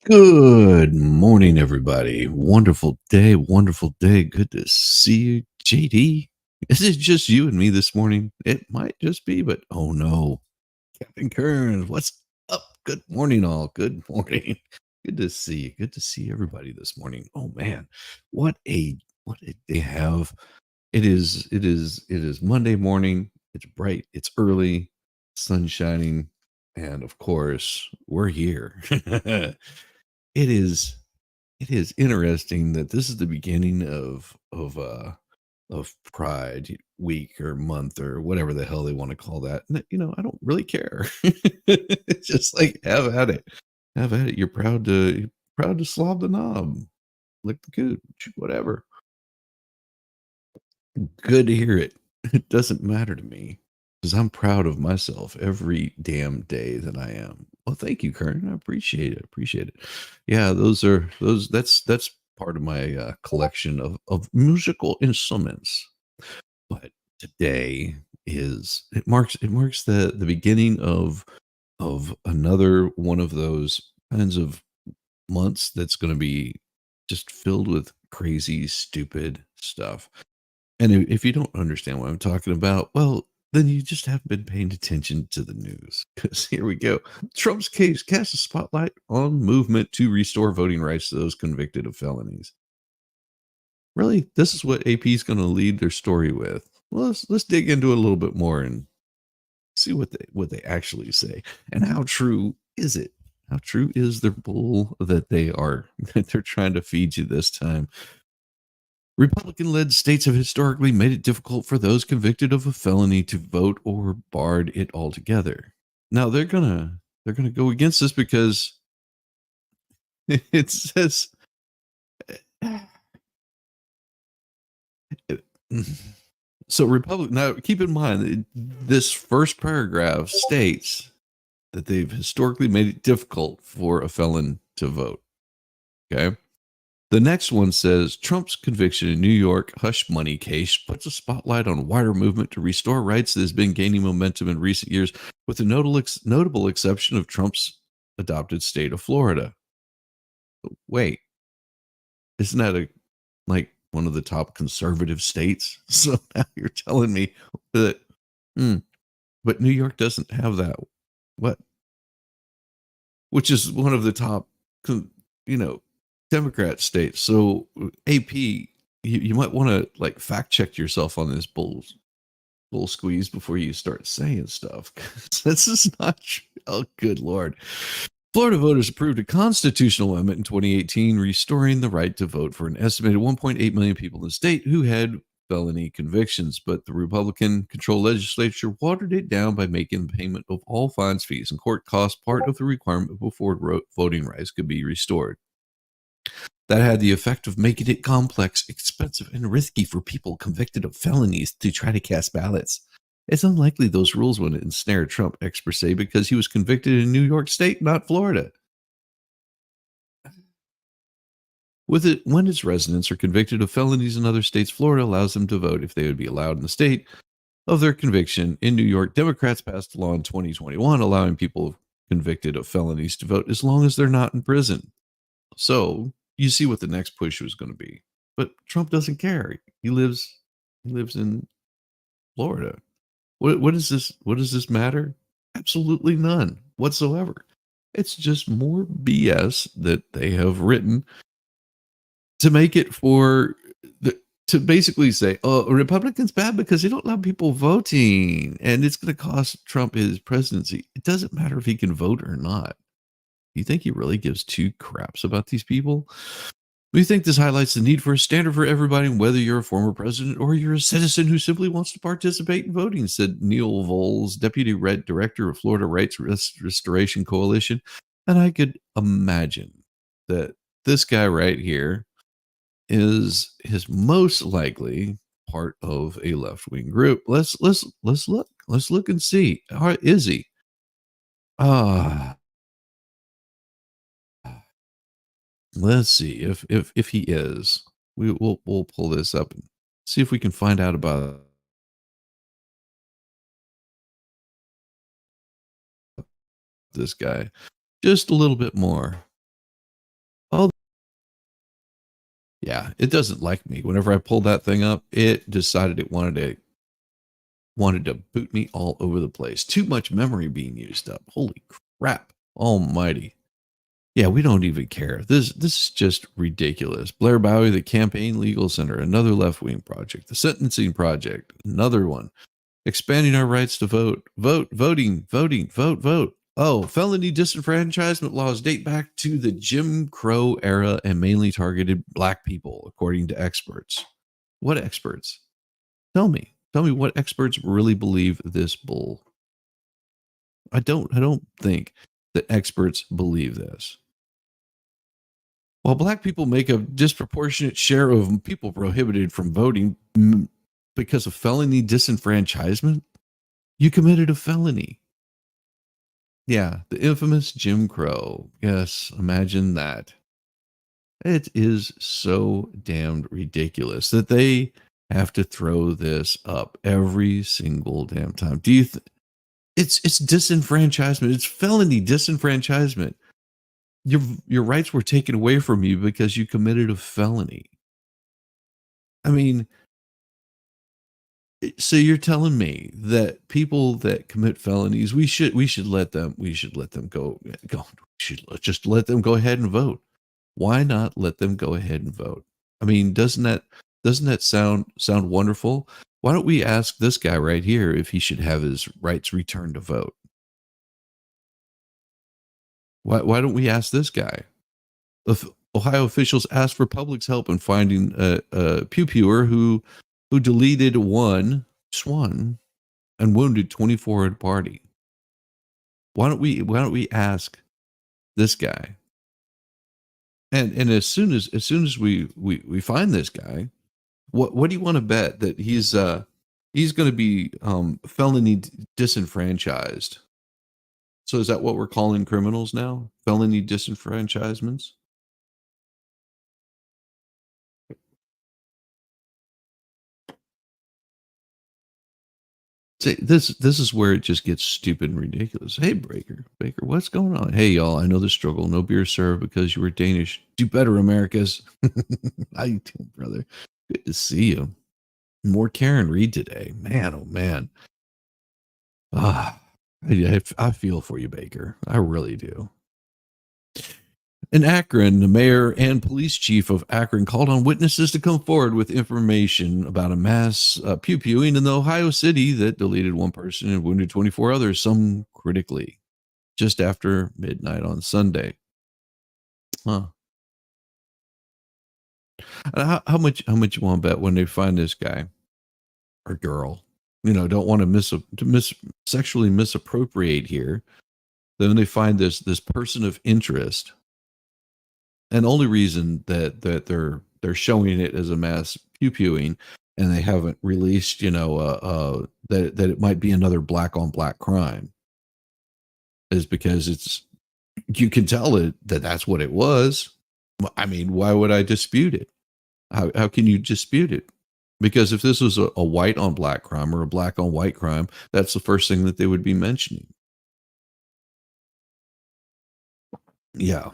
Good morning, everybody. Wonderful day, wonderful day. Good to see you, JD. Is it just you and me this morning? It might just be, but oh no. Captain Kearns, what's up? Good morning, all. Good morning. Good to see you. Good to see everybody this morning. Oh man, what a what a they have. It is Monday morning. It's bright, it's early, sun shining, and of course, we're here. It is it is interesting that this is the beginning of Pride Week or month or whatever the hell they want to call that. And, I don't really care. It's just like have at it. Have at it. You're proud to slob the knob, lick the cooch, whatever. Good to hear it. It doesn't matter to me because I'm proud of myself every damn day that I am. Well, thank you, Kern. I appreciate it. Appreciate it. Yeah, that's part of my collection of musical instruments. But today it marks the beginning of another one of those kinds of months that's going to be just filled with crazy, stupid stuff. And if you don't understand what I'm talking about, well, then you just haven't been paying attention to the news. Because here we go. Trump's case casts a spotlight on movement to restore voting rights to those convicted of felonies. Really, this is what AP is going to lead their story with. Well, let's dig into it a little bit more and see what they actually say and how true is it. How true is their bull that they are that they're trying to feed you this time? Republican led states have historically made it difficult for those convicted of a felony to vote or barred it altogether. Now they're gonna go against this because it says so Republic now keep in mind this first paragraph states that they've historically made it difficult for a felon to vote. Okay. The next one says Trump's conviction in New York hush money case puts a spotlight on a wider movement to restore rights that has been gaining momentum in recent years, with the notable exception of Trump's adopted state of Florida. Wait, isn't that like one of the top conservative states? So now you're telling me that, hmm, but New York doesn't have that. What? Which is one of the top, you know, Democrat states. So AP, you might want to like fact check yourself on this bull squeeze before you start saying stuff. 'Cause this is not true. Oh, good lord. Florida voters approved a constitutional amendment in 2018 restoring the right to vote for an estimated 1.8 million people in the state who had felony convictions, but the Republican controlled legislature watered it down by making payment of all fines, fees, and court costs part of the requirement before voting rights could be restored. That had the effect of making it complex, expensive, and risky for people convicted of felonies to try to cast ballots. It's unlikely those rules would ensnare Trump, experts say, because he was convicted in New York State, not Florida. With it, when its residents are convicted of felonies in other states, Florida allows them to vote if they would be allowed in the state of their conviction. In New York, Democrats passed a law in 2021 allowing people convicted of felonies to vote as long as they're not in prison. So you see what the next push was going to be. But Trump doesn't care. He lives in Florida. What is this? What does this matter? Absolutely none whatsoever. It's just more BS that they have written to make it for the to basically say, "Oh, Republicans bad because they don't allow people voting, and it's going to cost Trump his presidency." It doesn't matter if he can vote or not. You think he really gives two craps about these people? We think this highlights the need for a standard for everybody, whether you're a former president or you're a citizen who simply wants to participate in voting, said Neil Voles, deputy red director of Florida Rights Restoration Coalition. And I could imagine that this guy right here is most likely part of a left wing group. Let's look and see. Is he? Ah, let's see if he is. We'll pull this up and see if we can find out about this guy just a little bit more. Yeah, it doesn't like me. Whenever I pulled that thing up, it decided it wanted to boot me all over the place. Too much memory being used up. Holy crap. Almighty. Yeah, we don't even care. This is just ridiculous. Blair Bowie, the Campaign Legal Center, another left-wing project. The Sentencing Project, another one. Expanding our rights to vote. Vote. Oh, felony disenfranchisement laws date back to the Jim Crow era and mainly targeted black people, according to experts. What experts? Tell me. Tell me what experts really believe this bull. I don't think that experts believe this. While black people make a disproportionate share of people prohibited from voting because of felony disenfranchisement, you committed a felony. Yeah, the infamous Jim Crow. Yes, imagine that. It is so damned ridiculous that they have to throw this up every single damn time. Do you it's disenfranchisement. It's felony disenfranchisement. Your rights were taken away from you because you committed a felony. I mean, so you're telling me that people that commit felonies, we should let them go. Just let them go ahead and vote. Why not let them go ahead and vote? I mean, doesn't that sound wonderful? Why don't we ask this guy right here if he should have his rights returned to vote? Why don't we ask this guy? If Ohio officials asked for public's help in finding a pew pewer who deleted just one, and wounded 24 at a party. Why don't we ask this guy? And as soon as we find this guy, what do you want to bet that he's going to be felony disenfranchised? So is that what we're calling criminals now? Felony disenfranchisements? See, this is where it just gets stupid and ridiculous. Hey, Baker, what's going on? Hey, y'all, I know the struggle. No beer served because you were Danish. Do better, Americas. How you doing, brother? Good to see you. More Karen Reed today. Man, oh man. Ah, I feel for you, Baker. I really do. In Akron, the mayor and police chief of Akron called on witnesses to come forward with information about a mass pew-pewing in the Ohio city that deleted one person and wounded 24 others, some critically, just after midnight on Sunday. Huh. How much you want to bet when they find this guy or girl? Don't want to sexually misappropriate here. Then they find this person of interest, and the only reason that they're showing it as a mass pew pewing, and they haven't released, that it might be another black on black crime, is because you can tell it that that's what it was. I mean, why would I dispute it? How can you dispute it? Because if this was a white on black crime or a black on white crime, that's the first thing that they would be mentioning. Yeah,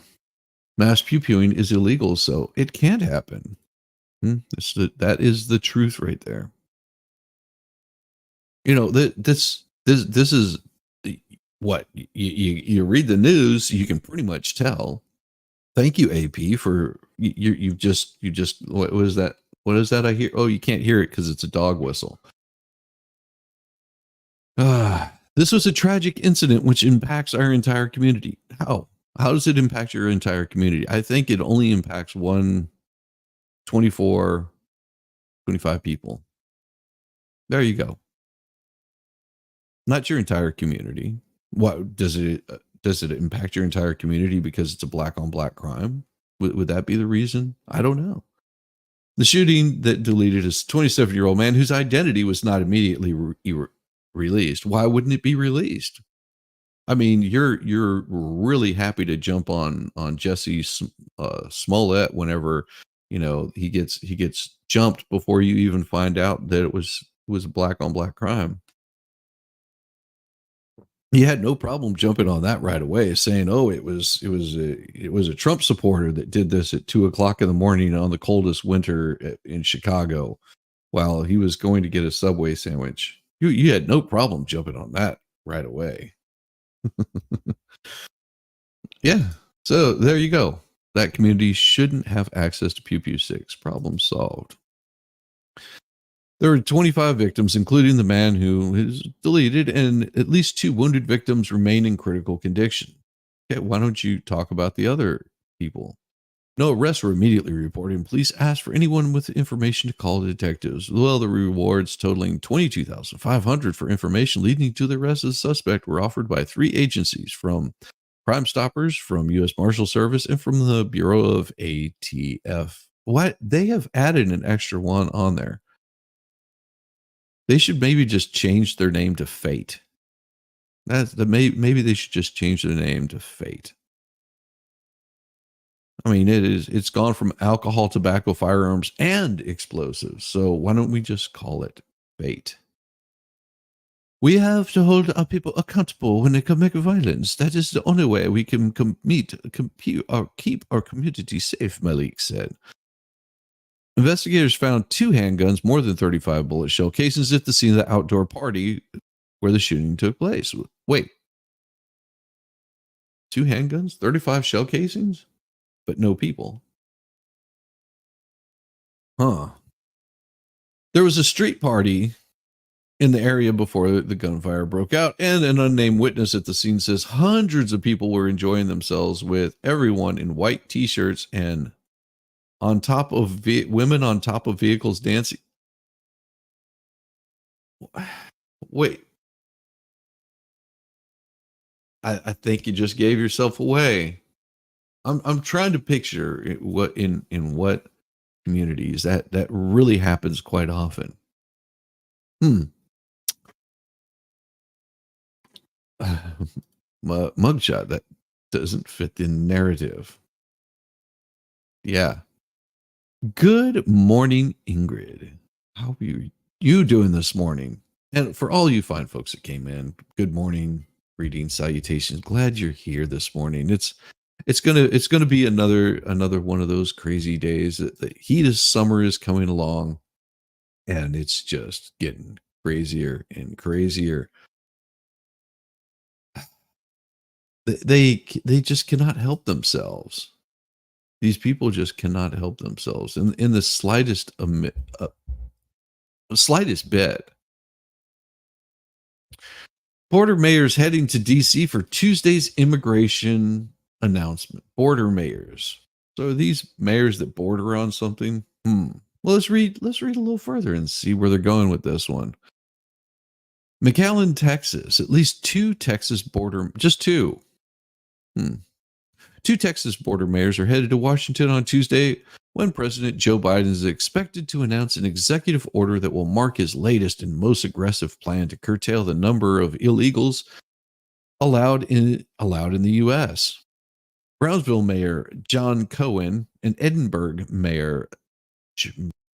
mass pew pewing is illegal, so it can't happen. That is the truth right there. This is what you read the news, you can pretty much tell. Thank you, AP, for you just what was that? What is that I hear? Oh, you can't hear it because it's a dog whistle. This was a tragic incident which impacts our entire community. How? How does it impact your entire community? I think it only impacts 24, 25 people. There you go. Not your entire community. What does it impact your entire community because it's a black on black crime? Would that be the reason? I don't know. The shooting that deleted a 27-year-old man whose identity was not immediately released. Why wouldn't it be released? I mean, you're really happy to jump on Jesse Smollett whenever he gets jumped before you even find out that it was a black on black crime. He had no problem jumping on that right away, saying, "Oh, it was a Trump supporter that did this at 2 o'clock in the morning on the coldest winter in Chicago while he was going to get a Subway sandwich." You had no problem jumping on that right away. Yeah. So there you go. That community shouldn't have access to Pew Pew 6. Problem solved. There were 25 victims, including the man who is deleted, and at least 2 wounded victims remain in critical condition. Okay, why don't you talk about the other people? No arrests were immediately reported, and police asked for anyone with information to call the detectives. Well, the rewards totaling $22,500 for information leading to the arrest of the suspect were offered by 3 agencies from Crime Stoppers, from U.S. Marshal Service, and from the Bureau of ATF. What? They have added an extra one on there. They should maybe just change their name to Fate. Maybe they should just change their name to Fate. I mean, it's gone from alcohol, tobacco, firearms, and explosives. So why don't we just call it Fate? We have to hold our people accountable when they commit violence. That is the only way we can keep our community safe, Malik said. Investigators found 2 handguns, more than 35 bullet shell casings at the scene of the outdoor party where the shooting took place. Wait, 2 handguns, 35 shell casings, but no people. Huh. There was a street party in the area before the gunfire broke out, and an unnamed witness at the scene says hundreds of people were enjoying themselves, with everyone in white t-shirts and on top of women on top of vehicles dancing. Wait, I think you just gave yourself away. I'm trying to picture what in what communities that really happens quite often. Hmm. Mugshot that doesn't fit the narrative. Yeah. Good morning, Ingrid. How are you doing this morning? And for all you fine folks that came in, good morning, greetings, salutations. Glad you're here this morning. It's gonna be another one of those crazy days. That the heat of summer is coming along, and it's just getting crazier and crazier. They just cannot help themselves. These people just cannot help themselves in the slightest bit. Border mayors heading to DC for Tuesday's immigration announcement. Border mayors. So are these mayors that border on something? Well, let's read a little further and see where they're going with this one. McAllen, Texas. At least 2 Texas border, just 2. 2 Texas border mayors are headed to Washington on Tuesday when President Joe Biden is expected to announce an executive order that will mark his latest and most aggressive plan to curtail the number of illegals allowed in the U.S. Brownsville Mayor John Cohen and Edinburgh Mayor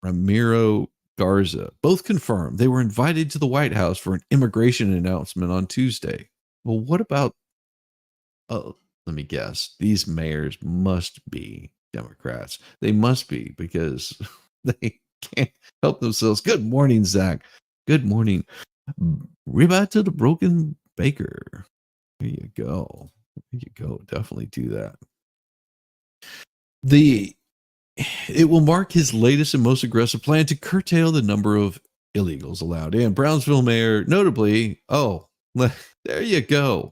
Ramiro Garza both confirmed they were invited to the White House for an immigration announcement on Tuesday. Well, what about let me guess. These mayors must be Democrats. They must be, because they can't help themselves. Good morning, Zach. Good morning. Ribeye to the broken baker. There you go. There you go. Definitely do that. It will mark his latest and most aggressive plan to curtail the number of illegals allowed in. Brownsville Mayor, notably, there you go.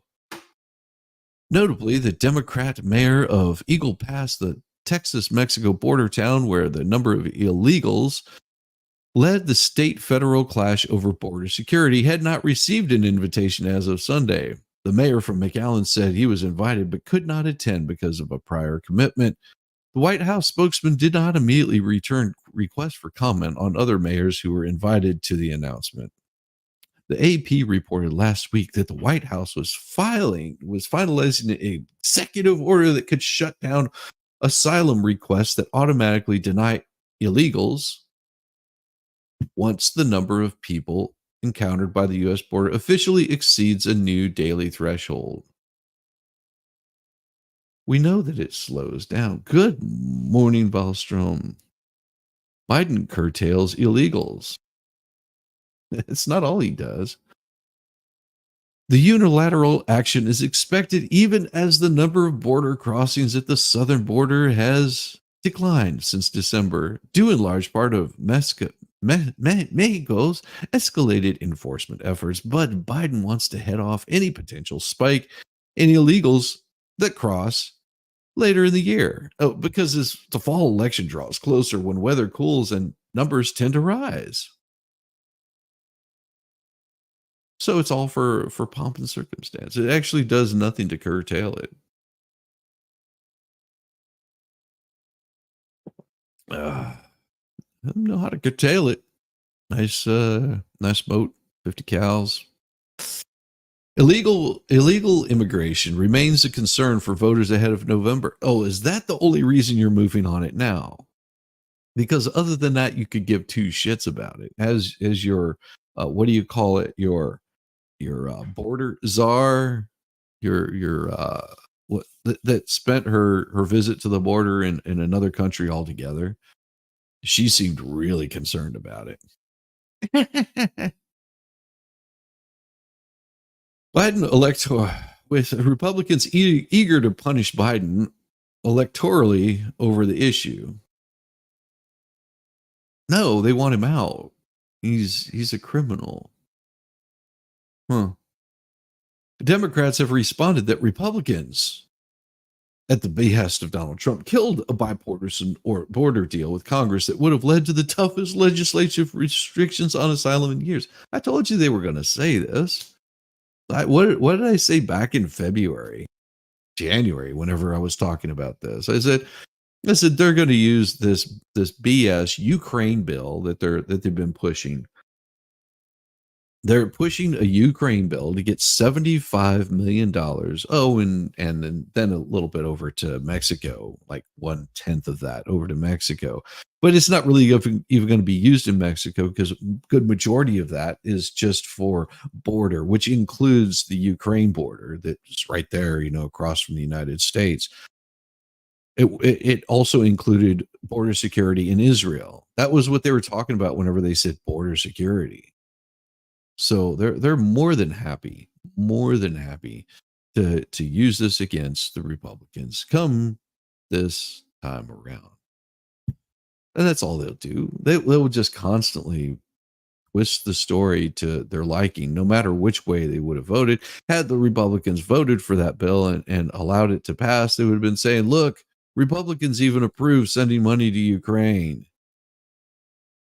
Notably, the Democrat mayor of Eagle Pass, the Texas-Mexico border town where the number of illegals led the state-federal clash over border security, had not received an invitation as of Sunday. The mayor from McAllen said he was invited but could not attend because of a prior commitment. The White House spokesman did not immediately return requests for comment on other mayors who were invited to the announcement. The AP reported last week that the White House was finalizing an executive order that could shut down asylum requests that automatically deny illegals once the number of people encountered by the U.S. border officially exceeds a new daily threshold. We know that it slows down. Good morning, Wallstrom. Biden curtails illegals. It's not all he does. The unilateral action is expected even as the number of border crossings at the southern border has declined since December, due in large part of Mexico's escalated enforcement efforts. But Biden wants to head off any potential spike in illegals that cross later in the year. Oh, because as the fall election draws closer, when weather cools and numbers tend to rise. So it's all for pomp and circumstance. It actually does nothing to curtail it. I don't know how to curtail it. Nice boat, 50 cows. Illegal immigration remains a concern for voters ahead of November. Oh, is that the only reason you're moving on it now? Because other than that, you could give two shits about it. As your what do you call it? Your border czar, your what that spent her visit to the border in another country altogether. She seemed really concerned about it. Biden elector with Republicans eager to punish Biden electorally over the issue. No, they want him out. He's a criminal. Huh. Democrats have responded that Republicans, at the behest of Donald Trump, killed a bipartisan border deal with Congress that would have led to the toughest legislative restrictions on asylum in years. I told you they were going to say this. What did I say back in January, whenever I was talking about this? I said they're going to use this BS Ukraine bill that they've been pushing. They're pushing a Ukraine bill to get $75 million. Oh, and then a little bit over to Mexico, like 1/10 of that over to Mexico. But it's not really even going to be used in Mexico because a good majority of that is just for border, which includes the Ukraine border that's right there, across from the United States. It also included border security in Israel. That was what they were talking about whenever they said border security. So they're more than happy to use this against the Republicans come this time around. And that's all they'll do. They'll just constantly twist the story to their liking, no matter which way they would have voted. Had the Republicans voted for that bill and allowed it to pass, they would have been saying, look, Republicans even approved sending money to Ukraine.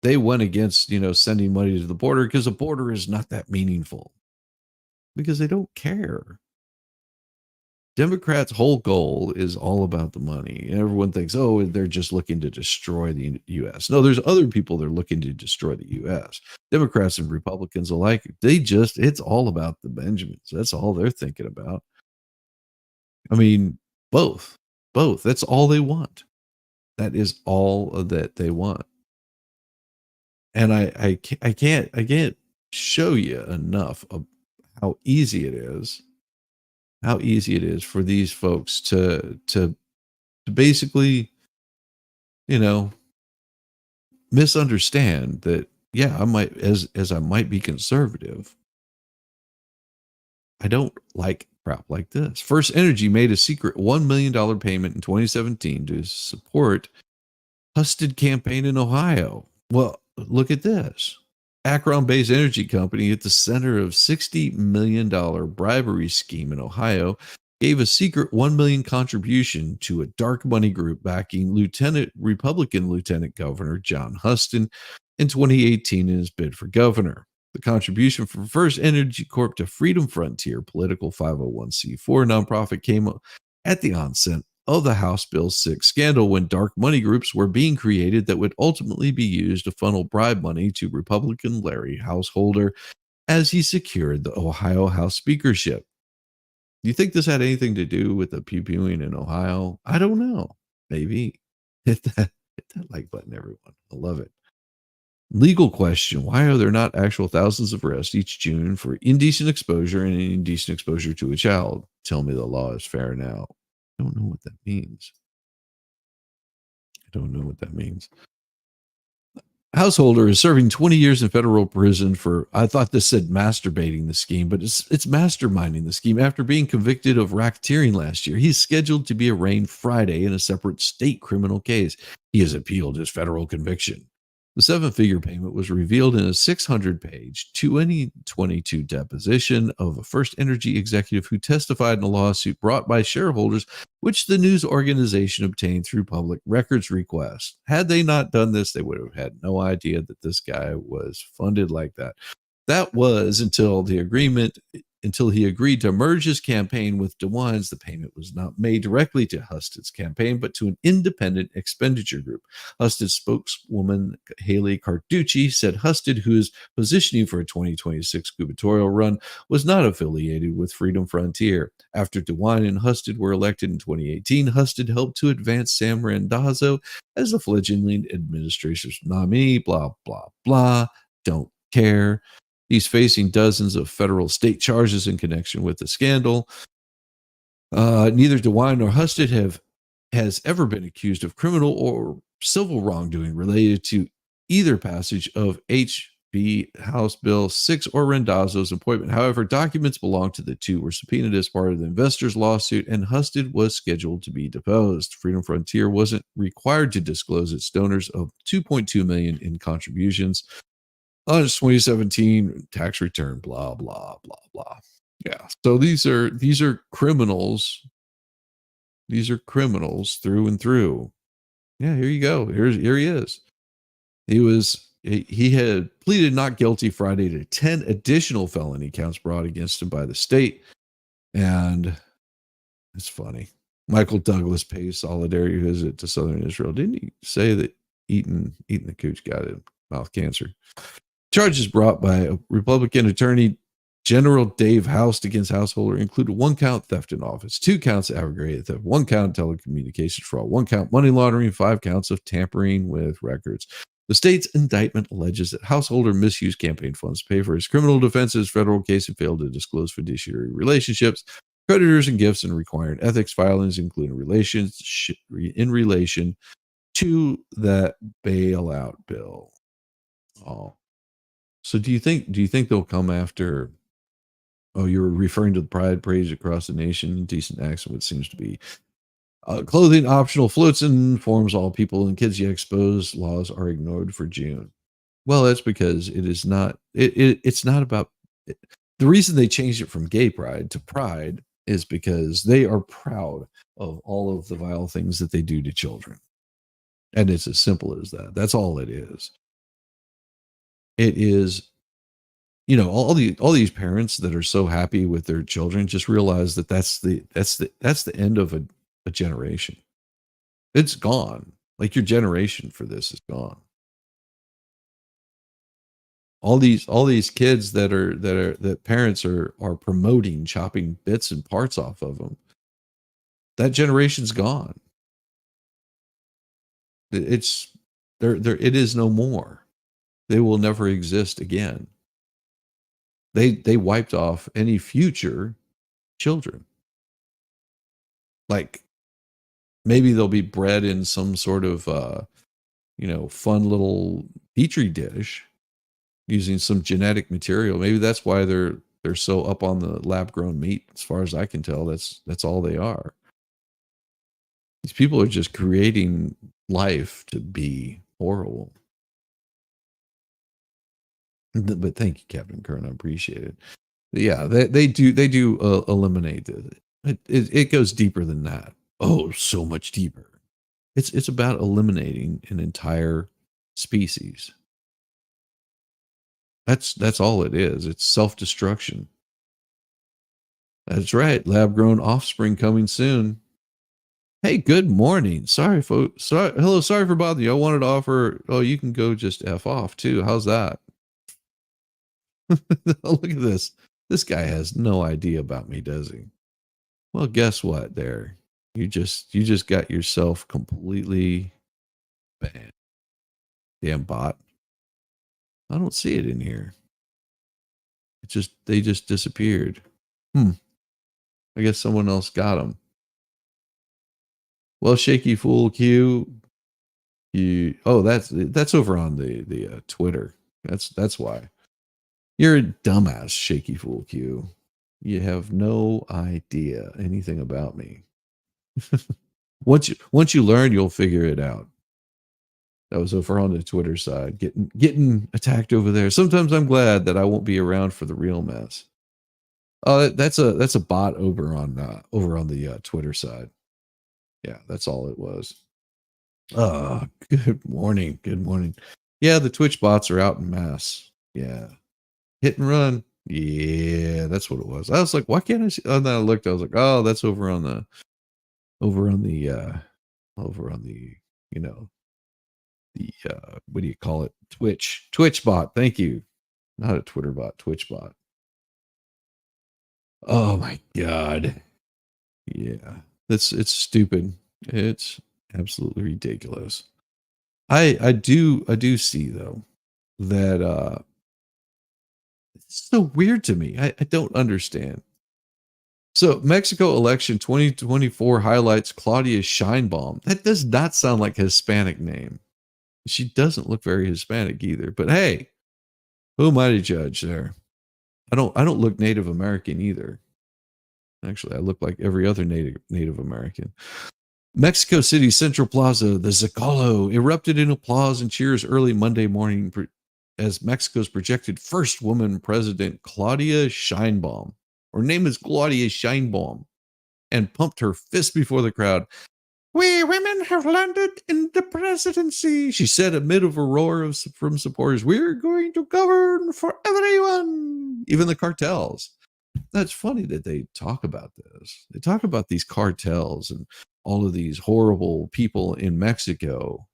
They went against, sending money to the border because the border is not that meaningful because they don't care. Democrats' whole goal is all about the money. Everyone thinks, oh, they're just looking to destroy the U.S. No, there's other people that are looking to destroy the U.S. Democrats and Republicans alike, it's all about the Benjamins. That's all they're thinking about. I mean, both. That's all they want. That is all that they want. And I can't show you enough of how easy it is for these folks to basically, misunderstand that, yeah, I might, as I might be conservative, I don't like crap like this. First Energy made a secret $1 million payment in 2017 to support Husted campaign in Ohio. Well, look at this. Akron-based energy company at the center of $60 million bribery scheme in Ohio gave a secret $1 million contribution to a dark money group backing Republican Lieutenant Governor John Huston in 2018 in his bid for governor. The contribution from First Energy Corp to Freedom Frontier, political 501c4 nonprofit, came at the onset of the House Bill 6 scandal when dark money groups were being created that would ultimately be used to funnel bribe money to Republican Larry Householder as he secured the Ohio House speakership. Do you think this had anything to do with the pew-pewing in Ohio? I don't know. Maybe. Hit that like button, everyone. I love it. Legal question. Why are there not actual thousands of arrests each June for indecent exposure and indecent exposure to a child? Tell me the law is fair now. I don't know what that means. I don't know what that means. Householder is serving 20 years in federal prison for, I thought this said masturbating the scheme, but it's masterminding the scheme after being convicted of racketeering last year. He's scheduled to be arraigned Friday in a separate state criminal case. He has appealed his federal conviction. The seven-figure payment was revealed in a 600-page 2022 deposition of a First Energy executive who testified in a lawsuit brought by shareholders, which the news organization obtained through public records request. Had they not done this, they would have had no idea that this guy was funded like that. That was until he agreed to merge his campaign with DeWine's. The payment was not made directly to Husted's campaign, but to an independent expenditure group. Husted's spokeswoman, Haley Carducci, said Husted, who is positioning for a 2026 gubernatorial run, was not affiliated with Freedom Frontier. After DeWine and Husted were elected in 2018, Husted helped to advance Sam Randazzo as the fledgling administration's nominee, blah, blah, blah. Don't care. He's facing dozens of federal state charges in connection with the scandal. Neither DeWine nor Husted has ever been accused of criminal or civil wrongdoing related to either passage of HB House Bill 6 or Randazzo's appointment. However, documents belonging to the two were subpoenaed as part of the investors' lawsuit, and Husted was scheduled to be deposed. Freedom Frontier wasn't required to disclose its donors of $2.2 million in contributions on its 2017 tax return, blah, blah, blah, blah. Yeah. So these are criminals. These are criminals through and through. Yeah, here you go. Here he is. He had pleaded not guilty Friday to 10 additional felony counts brought against him by the state. And it's funny. Michael Douglas pays solidarity visit to southern Israel. Didn't he say that eating the cooch got him mouth cancer? Charges brought by a Republican Attorney General Dave Houst against Householder included 1 count theft in office, 2 counts aggravated theft, 1 count telecommunications fraud, 1 count money laundering, 5 counts of tampering with records. The state's indictment alleges that Householder misused campaign funds to pay for his criminal defense in his federal case and failed to disclose fiduciary relationships, creditors, and gifts, and required ethics filings, including in relation to that bailout bill. Oh. So do you think they'll come after? Oh, you're referring to the pride parades across the nation. Decent accent, what seems to be clothing optional floats and informs all people and kids yet exposed laws are ignored for June. Well, that's because it is not. It's not about. The reason they changed it from gay pride to pride is because they are proud of all of the vile things that they do to children, and it's as simple as that. That's all it is. It is, all these parents that are so happy with their children just realize that that's the end of a generation. It's gone. Like, your generation for this is gone. All these kids that parents are promoting, chopping bits and parts off of them. That generation's gone. It's there. It is no more. They will never exist again. They wiped off any future children. Like, maybe they'll be bred in some sort of fun little petri dish using some genetic material. Maybe that's why they're so up on the lab grown meat. As far as I can tell, that's all they are. These people are just creating life to be horrible. But thank you, Captain Kern. I appreciate it. Yeah, they do eliminate it. It goes deeper than that. Oh, so much deeper. It's about eliminating an entire species. That's all it is. It's self-destruction. That's right. Lab-grown offspring coming soon. Hey, good morning. Sorry, folks. Sorry for bothering you. I wanted to offer. Oh, you can go just F off too. How's that? Look at this. This guy has no idea about me, does he? Well, guess what? There, you just got yourself completely banned. Damn bot. I don't see it in here. They just disappeared. Hmm. I guess someone else got them. Well, Shaky Fool Q, that's over on the Twitter. That's why. You're a dumbass, Shaky Fool Q. You have no idea anything about me. Once you learn, you'll figure it out. That was over on the Twitter side, getting attacked over there. Sometimes I'm glad that I won't be around for the real mess. Oh, that's a bot over on the Twitter side. Yeah, that's all it was. Good morning. Good morning. Yeah, the Twitch bots are out in mass. Yeah. Hit and run. Yeah, that's what it was. I was like, why can't I see? Oh, then I looked, I was like, oh, that's over on the, you know, what do you call it? Twitch bot. Thank you. Not a Twitter bot, Twitch bot. Oh my God. Yeah. It's stupid. It's absolutely ridiculous. I do see though that it's so weird to me. I don't understand. So Mexico election 2024 highlights Claudia Scheinbaum. That does not sound like a Hispanic name. She doesn't look very Hispanic either. But hey, who am I to judge there? I don't look Native American either. Actually, I look like every other Native American. Mexico City Central Plaza, the Zocalo, erupted in applause and cheers early Monday morning as Mexico's projected first woman president, Claudia Scheinbaum. Her name is Claudia Scheinbaum, and pumped her fist before the crowd. We women have landed in the presidency, she said amid a roar from supporters. We're going to govern for everyone, even the cartels. That's funny that they talk about this. They talk about these cartels and all of these horrible people in Mexico.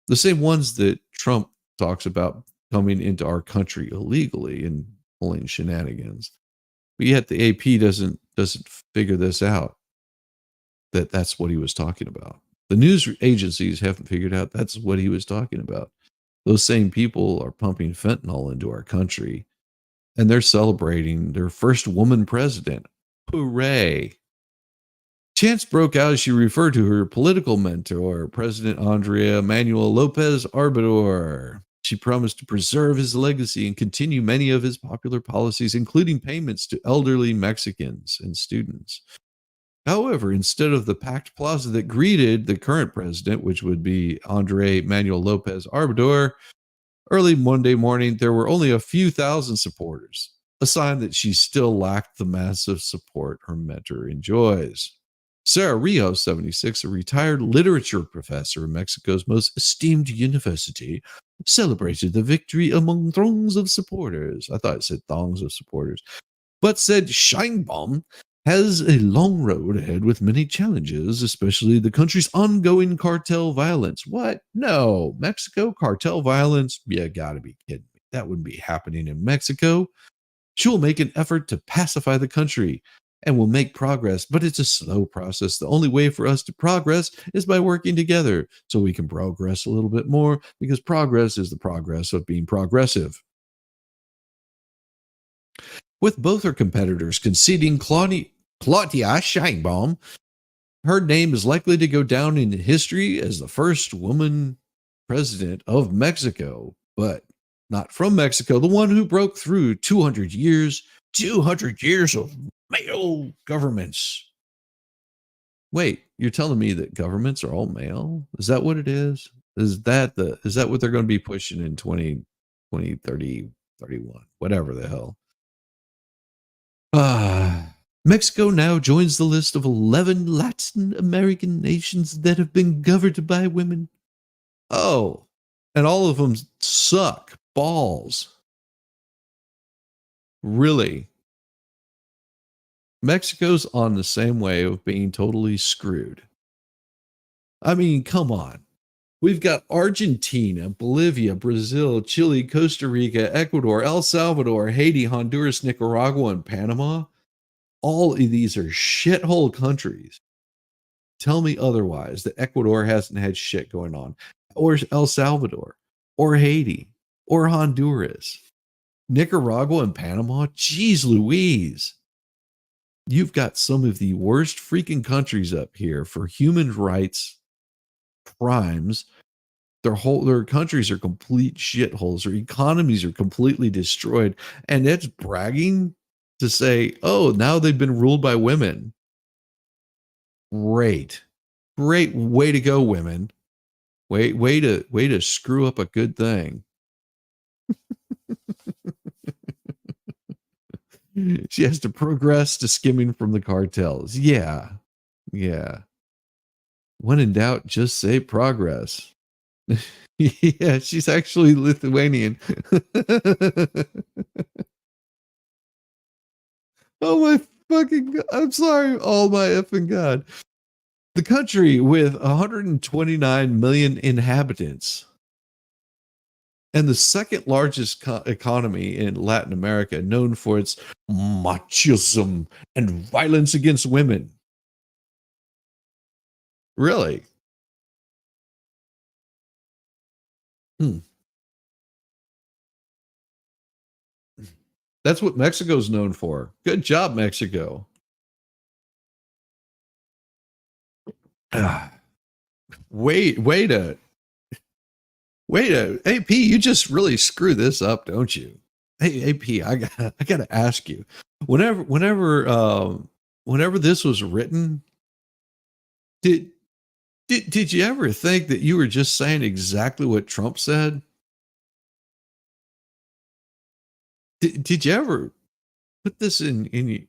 The same ones that Trump talks about coming into our country illegally and pulling shenanigans. But yet the AP doesn't figure this out. That's what he was talking about. The news agencies haven't figured out that's what he was talking about. Those same people are pumping fentanyl into our country, and they're celebrating their first woman president. Hooray. Chants broke out as she referred to her political mentor, President Andrea Manuel Lopez Obrador. She promised to preserve his legacy and continue many of his popular policies, including payments to elderly Mexicans and students. However, instead of the packed plaza that greeted the current president, which would be Andre Manuel Lopez Obrador, early Monday morning, there were only a few thousand supporters, a sign that she still lacked the massive support her mentor enjoys. Sarah Rios, 76, a retired literature professor in Mexico's most esteemed university, celebrated the victory among throngs of supporters. I thought it said thongs of supporters, but said Scheinbaum has a long road ahead with many challenges, especially the country's ongoing cartel violence. What? No. Mexico cartel violence? You gotta be kidding me. That wouldn't be happening in Mexico. She will make an effort to pacify the country and will make progress, but it's a slow process. The only way for us to progress is by working together so we can progress a little bit more, because progress is the progress of being progressive. With both her competitors conceding Claudia Scheinbaum, her name is likely to go down in history as the first woman president of Mexico, but not from Mexico, the one who broke through 200 years of male governments. Wait, you're telling me that governments are all male? Is that what it is? Is that what they're going to be pushing in 2030, 31, whatever the hell? Mexico now joins the list of 11 Latin American nations that have been governed by women. Oh, and all of them suck balls. Really? Mexico's on the same way of being totally screwed. I mean, come on. We've got Argentina, Bolivia, Brazil, Chile, Costa Rica, Ecuador, El Salvador, Haiti, Honduras, Nicaragua, and Panama. All of these are shithole countries. Tell me otherwise, that Ecuador hasn't had shit going on, or El Salvador, or Haiti, or Honduras. Nicaragua and Panama, geez Louise. You've got some of the worst freaking countries up here for human rights crimes. Their countries are complete shitholes. Their economies are completely destroyed. And it's bragging to say, oh, now they've been ruled by women. Great. Great way to go, women. Way to screw up a good thing. She has to progress to skimming from the cartels. Yeah. Yeah. When in doubt, just say progress. Yeah, she's actually Lithuanian. Oh my fucking God. I'm sorry. Oh my effing God. The country with 129 million inhabitants and the second largest economy in Latin America, known for its machismo and violence against women. Really? Hmm. That's what Mexico's known for. Good job, Mexico. Ah, wait a AP, you just really screw this up, don't you? Hey, AP, I gotta ask you. Whenever this was written, did did you ever think that you were just saying exactly what Trump said? Did you ever put this in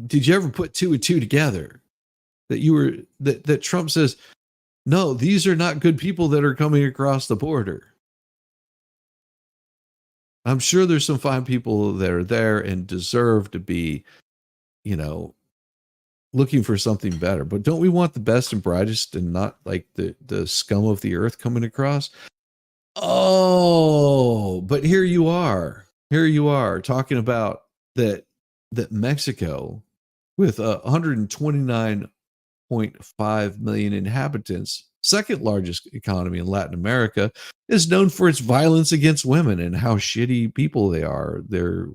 did you ever put two and two together? That you were that Trump says, no, these are not good people that are coming across the border. I'm sure there's some fine people that are there and deserve to be, you know, looking for something better. But don't we want the best and brightest and not like the scum of the earth coming across? Oh, but here you are. Here you are talking about that Mexico with 129.5 million inhabitants, second largest economy in Latin America, is known for its violence against women and how shitty people they are. They're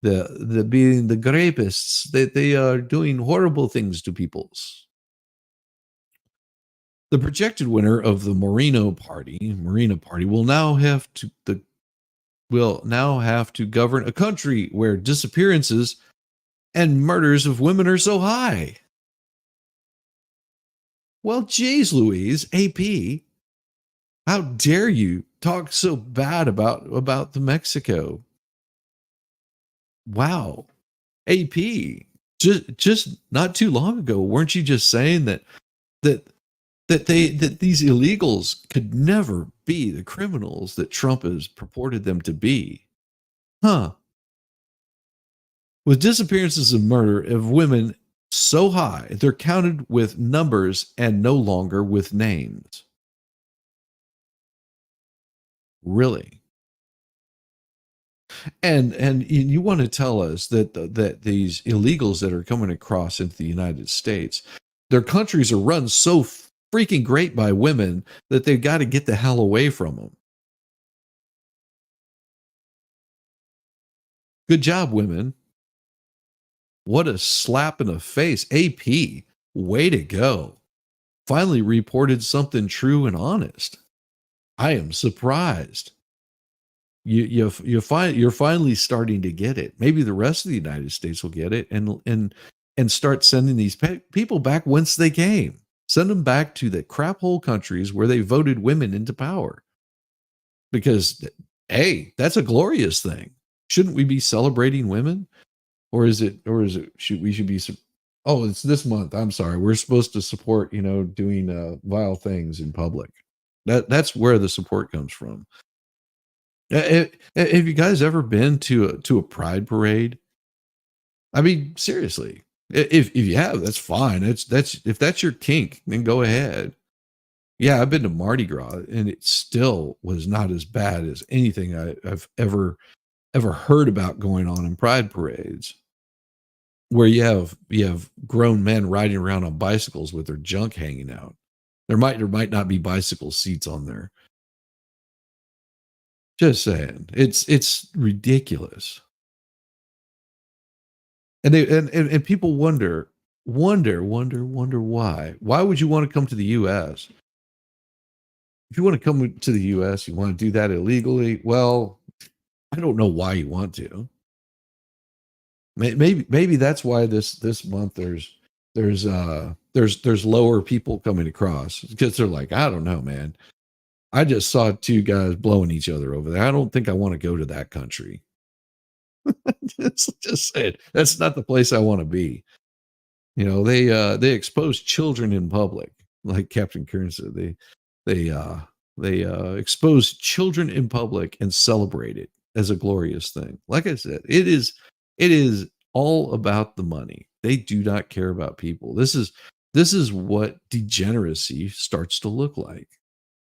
the being the rapists. They are doing horrible things to peoples. The projected winner of the Moreno Party will now have to govern a country where disappearances and murders of women are so high. Well, geez, Louise, AP, how dare you talk so bad about the Mexico? Wow, AP, just not too long ago, weren't you just saying that that these illegals could never be the criminals that Trump has purported them to be? Huh? With disappearances and murder of women so high, they're counted with numbers and no longer with names. Really? And you want to tell us that these illegals that are coming across into the United States, their countries are run so freaking great by women that they've got to get the hell away from them. Good job, women. What a slap in the face. AP, way to go. Finally reported something true and honest. I am surprised. You're finally starting to get it. Maybe the rest of the United States will get it and start sending these people back whence they came. Send them back to the crap hole countries where they voted women into power. Because hey, that's a glorious thing. Shouldn't we be celebrating women? Or is it should we should be oh, it's this month. I'm sorry. We're supposed to support, doing vile things in public. That's where the support comes from. Have you guys ever been to a pride parade? I mean, seriously. If you have, that's fine. That's if that's your kink, then go ahead. Yeah, I've been to Mardi Gras, and it still was not as bad as anything I've ever heard about going on in pride parades, where you have grown men riding around on bicycles with their junk hanging out. There might not be bicycle seats on there. Just saying. It's ridiculous. And they and people wonder why. Why would you want to come to the US? If you want to come to the US, you want to do that illegally. Well, I don't know why you want to. Maybe that's why this month there's lower people coming across because they're like, I don't know, man. I just saw two guys blowing each other over there. I don't think I want to go to that country. Just saying, that's not the place I want to be. You know, they expose children in public, like Captain Kern said. They uh they expose children in public and celebrate it as a glorious thing. Like I said, it is all about the money. They do not care about people. This is what degeneracy starts to look like.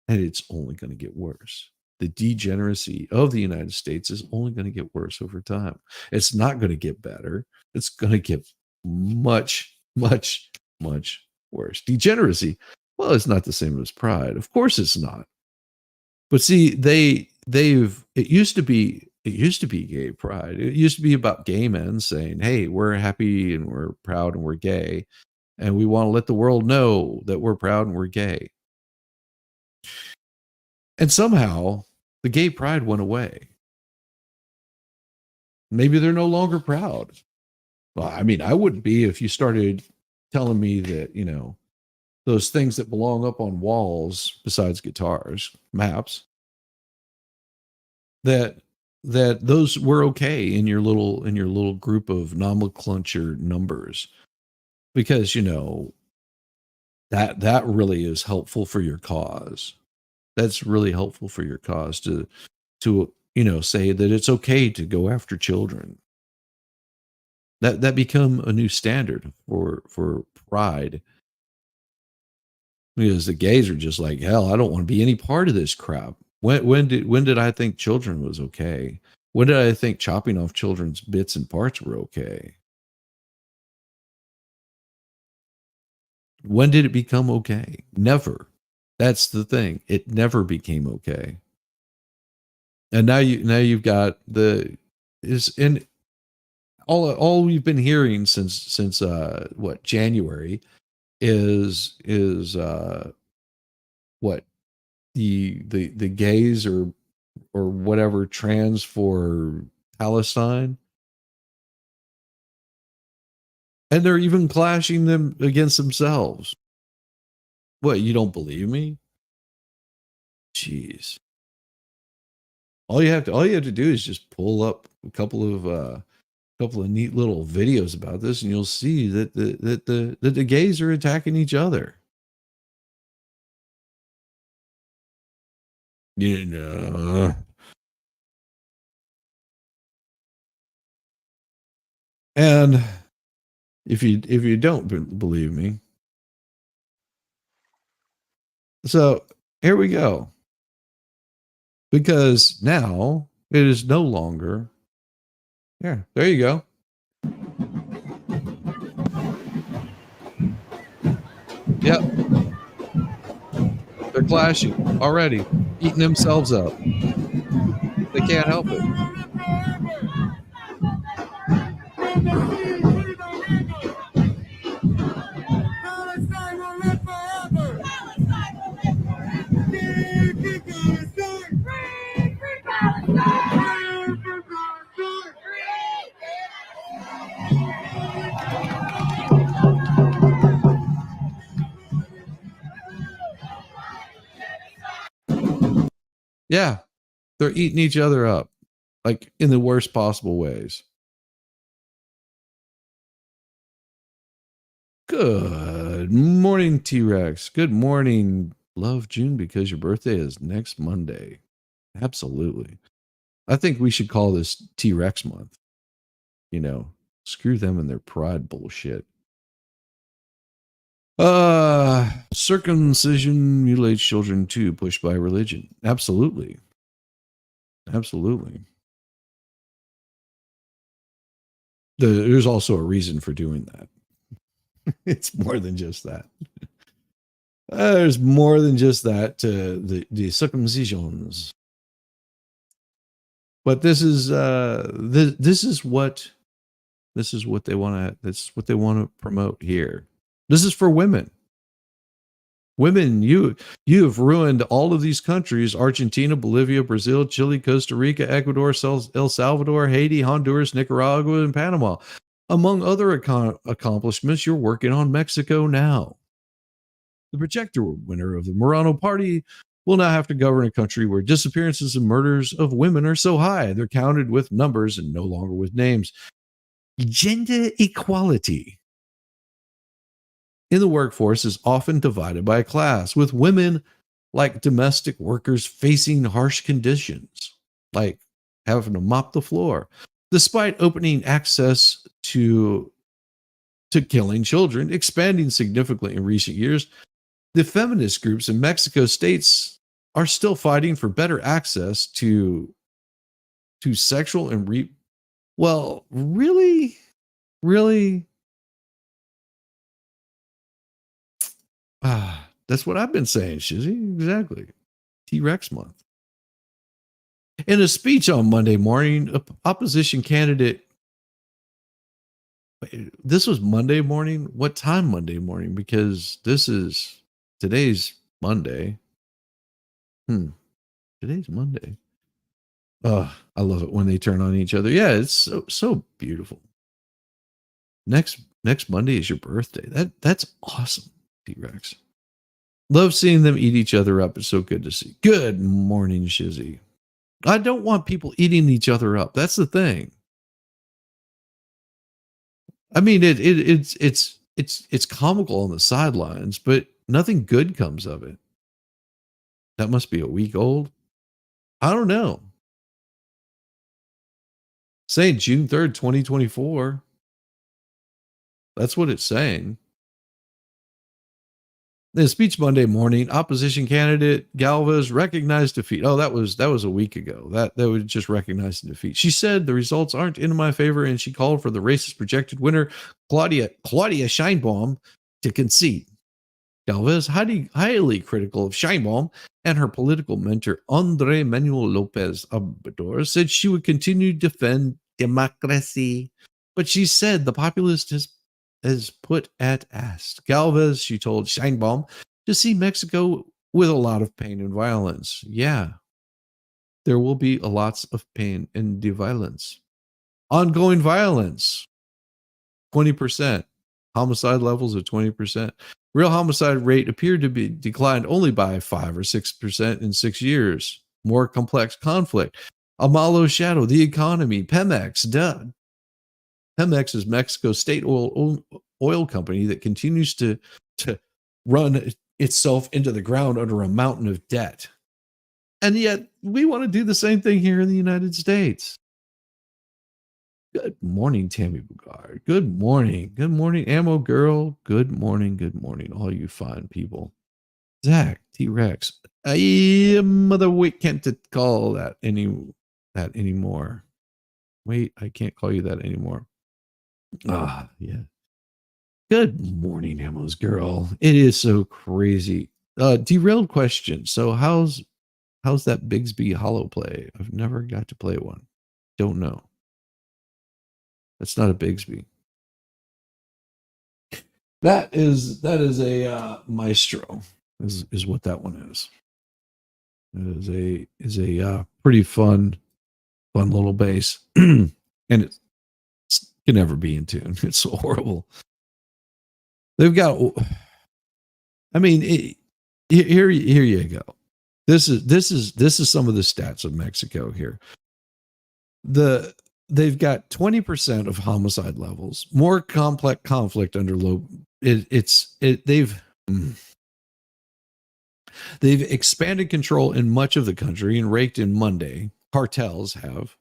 And it's only going to get worse. The degeneracy of the United States is only going to get worse over time. It's not going to get better. It's going to get much, much, much worse. Degeneracy, well, it's not the same as pride. Of course it's not. But see, it used to be gay pride. It used to be about gay men saying, "Hey, we're happy and we're proud and we're gay, and we want to let the world know that we're proud and we're gay." And somehow the gay pride went away. Maybe they're no longer proud. Well, I mean, I wouldn't be if you started telling me that, those things that belong up on walls besides guitars, maps, that those were okay in your little group of nomenclature numbers because that really is helpful for your cause. That's really helpful for your cause to say that it's okay to go after children. That become a new standard for pride because the gays are just like, hell, I don't want to be any part of this crap. When did I think children was okay? When did I think chopping off children's bits and parts were okay? When did it become okay? Never. That's the thing. It never became okay. And now you've got the is and all we've been hearing since what January is what the gays or whatever trans for Palestine, and they're even clashing them against themselves. What, you don't believe me? Jeez. All you have to do is just pull up a couple of neat little videos about this, and you'll see that the gays are attacking each other. You know, and if you don't believe me, so here we go. Because now it is no longer. Yeah, there you go. Yep, they're clashing already, eating themselves up. They can't help it. Yeah, they're eating each other up, like in the worst possible ways. Good morning, T Rex. Good morning, love June, because your birthday is next Monday. Absolutely. I think we should call this T Rex month. You know, screw them and their pride bullshit. Circumcision mutilates children too, pushed by religion. Absolutely. Absolutely. There's also a reason for doing that. It's more than just that. There's more than just that to the circumcisions. But this is what they want to. This is what they want to promote here. This is for women. Women, you have ruined all of these countries: Argentina, Bolivia, Brazil, Chile, Costa Rica, Ecuador, El Salvador, Haiti, Honduras, Nicaragua, and Panama. Among other accomplishments, you're working on Mexico now. The projector winner of the Morano Party will now have to govern a country where disappearances and murders of women are so high they're counted with numbers and no longer with names. Gender equality in the workforce is often divided by class, with women like domestic workers facing harsh conditions, like having to mop the floor, despite opening access to killing children, expanding significantly in recent years. The feminist groups in Mexico states are still fighting for better access to sexual and well, really, really. That's what I've been saying, Shizzy. Exactly. T-Rex month. In a speech on Monday morning, opposition candidate. This was Monday morning. What time Monday morning? Because today's Monday. Today's Monday. Oh, I love it when they turn on each other. Yeah, it's so beautiful. Next Monday is your birthday. That's awesome, T-Rex. Love seeing them eat each other up. It's so good to see. Good morning, Shizzy. I don't want people eating each other up. That's the thing. I mean, it's comical on the sidelines, but nothing good comes of it. That must be a week old. I don't know. Saying June 3rd, 2024. That's what it's saying. In a speech Monday morning, opposition candidate Galvez recognized defeat. Oh, that was a week ago. That was just recognizing defeat. She said the results aren't in my favor, and she called for the racist projected winner, Claudia Sheinbaum, to concede. Galvez, highly critical of Sheinbaum and her political mentor, Andre Manuel Lopez Obrador, said she would continue to defend democracy. But she said the populist has put at ask. Galvez, she told Sheinbaum, to see Mexico with a lot of pain and violence. Yeah, there will be lots of pain and violence. Ongoing violence, 20%. Homicide levels of 20%. Real homicide rate appeared to be declined only by 5 or 6% in 6 years. More complex conflict. Amalo shadow, the economy, Pemex, Pemex is Mexico's state oil company that continues to run itself into the ground under a mountain of debt. And yet we want to do the same thing here in the United States. Good morning, Tammy Bugard. Good morning. Good morning, Ammo Girl. Good morning, all you fine people. Zach, T-Rex. Mother, wait, can't call that anymore. Wait, I can't call you that anymore. Yeah. Good morning, Ammo's Girl. It is so crazy. Derailed question. So how's that Bigsby Hollow play? I've never got to play one. Don't know. That's not a Bigsby. That is a Maestro. Is what that one is. It is a pretty fun little bass, and it can never be in tune. It's so horrible. They've got. I mean, here you go. This is some of the stats of Mexico here. They've got 20% of homicide levels, more complex conflict under low. They've expanded control in much of the country and raked in Monday. Cartels have,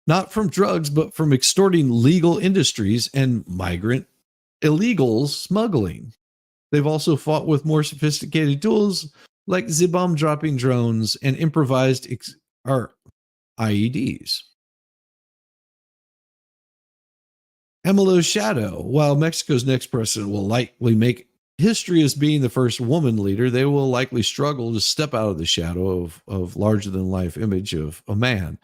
not from drugs, but from extorting legal industries and migrant illegals smuggling. They've also fought with more sophisticated tools like the bomb dropping drones and improvised IEDs. Amalo's shadow. While Mexico's next president will likely make history as being the first woman leader, they will likely struggle to step out of the shadow of larger than life image of a man.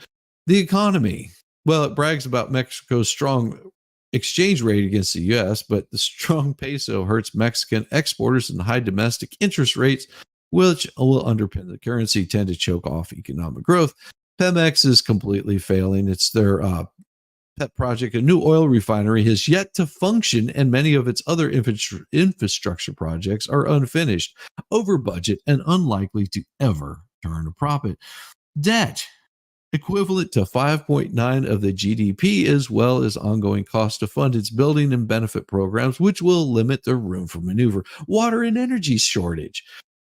The economy. Well, it brags about Mexico's strong exchange rate against the US, but the strong peso hurts Mexican exporters and high domestic interest rates, which will underpin the currency, tend to choke off economic growth. Pemex is completely failing. It's their pet project. A new oil refinery has yet to function, and many of its other infrastructure projects are unfinished, over budget, and unlikely to ever turn a profit. Debt equivalent to 5.9 of the GDP, as well as ongoing cost to fund its building and benefit programs, which will limit the room for maneuver. Water and energy shortage.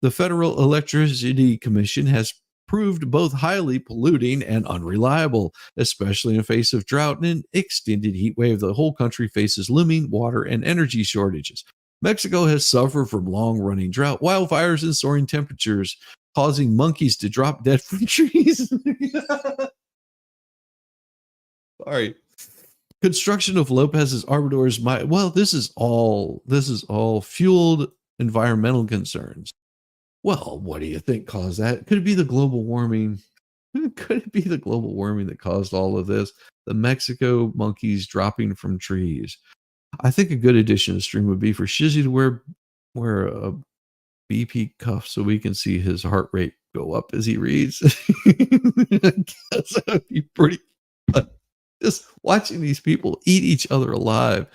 The Federal Electricity Commission has proved both highly polluting and unreliable, especially in the face of drought and an extended heat wave. The whole country faces looming water and energy shortages. Mexico has suffered from long-running drought, wildfires, and soaring temperatures, causing monkeys to drop dead from trees. Sorry. Construction of Lopez's Arbador's this is all fueled environmental concerns. Well, what do you think caused that? Could it be the global warming? Could it be the global warming that caused all of this? The Mexico monkeys dropping from trees. I think a good addition to the stream would be for Shizzy to wear a BP cuff so we can see his heart rate go up as he reads. I guess that would be pretty fun. Just watching these people eat each other alive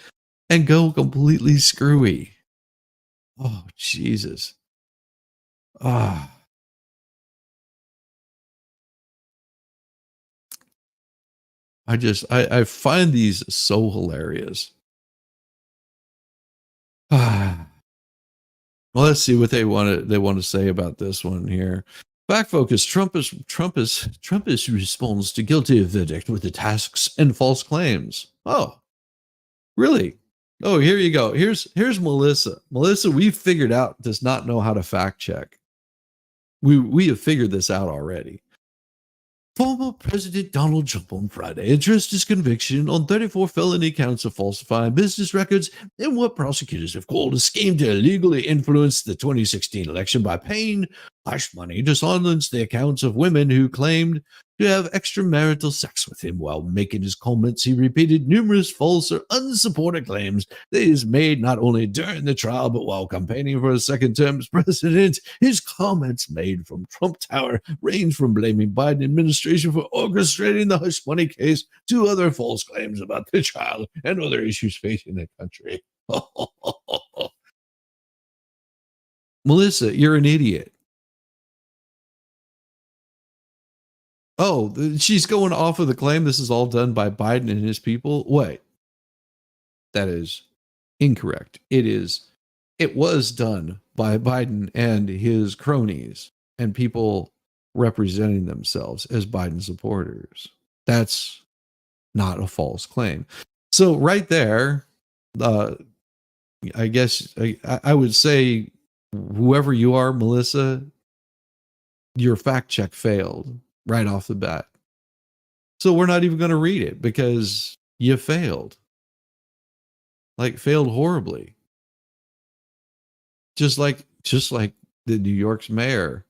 and go completely screwy. Oh, Jesus. Ah. I find these so hilarious. Ah. Well, let's see what they want to say about this one here. Back focus. Trump is responds to guilty verdict with attacks and false claims. Oh, really? Oh, here you go. Here's Melissa. Melissa, we've figured out does not know how to fact check. We have figured this out already. Former President Donald Trump on Friday addressed his conviction on 34 felony counts of falsifying business records in what prosecutors have called a scheme to illegally influence the 2016 election by paying hush money to silence the accounts of women who claimed to have extramarital sex with him. While making his comments, he repeated numerous false or unsupported claims that he's made not only during the trial but while campaigning for a second term as president. His comments made from Trump Tower range from blaming Biden administration for orchestrating the hush money case to other false claims about the trial and other issues facing the country. Melissa, you're an idiot. Oh, she's going off of the claim this is all done by Biden and his people. Wait, that is incorrect. It was done by Biden and his cronies and people representing themselves as Biden supporters. That's not a false claim. So right there, I guess I would say whoever you are, Melissa, your fact check failed right off the bat. So we're not even going to read it because you failed. Like failed horribly. Just like the New York's mayor.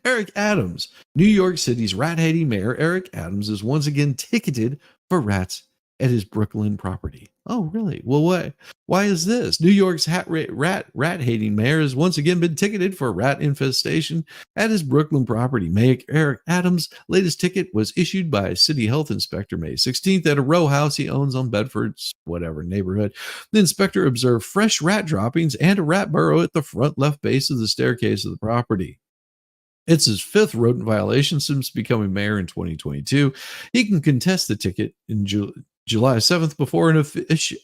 Eric Adams. New York City's rat-hating mayor Eric Adams is once again ticketed for rats at his Brooklyn property. Oh, really? Well, why is this? New York's rat-hating mayor has once again been ticketed for rat infestation at his Brooklyn property. Mayor Eric Adams' latest ticket was issued by a city health inspector May 16th at a row house he owns on Bedford's whatever neighborhood. The inspector observed fresh rat droppings and a rat burrow at the front left base of the staircase of the property. It's his fifth rodent violation since becoming mayor in 2022. He can contest the ticket in July 7th before an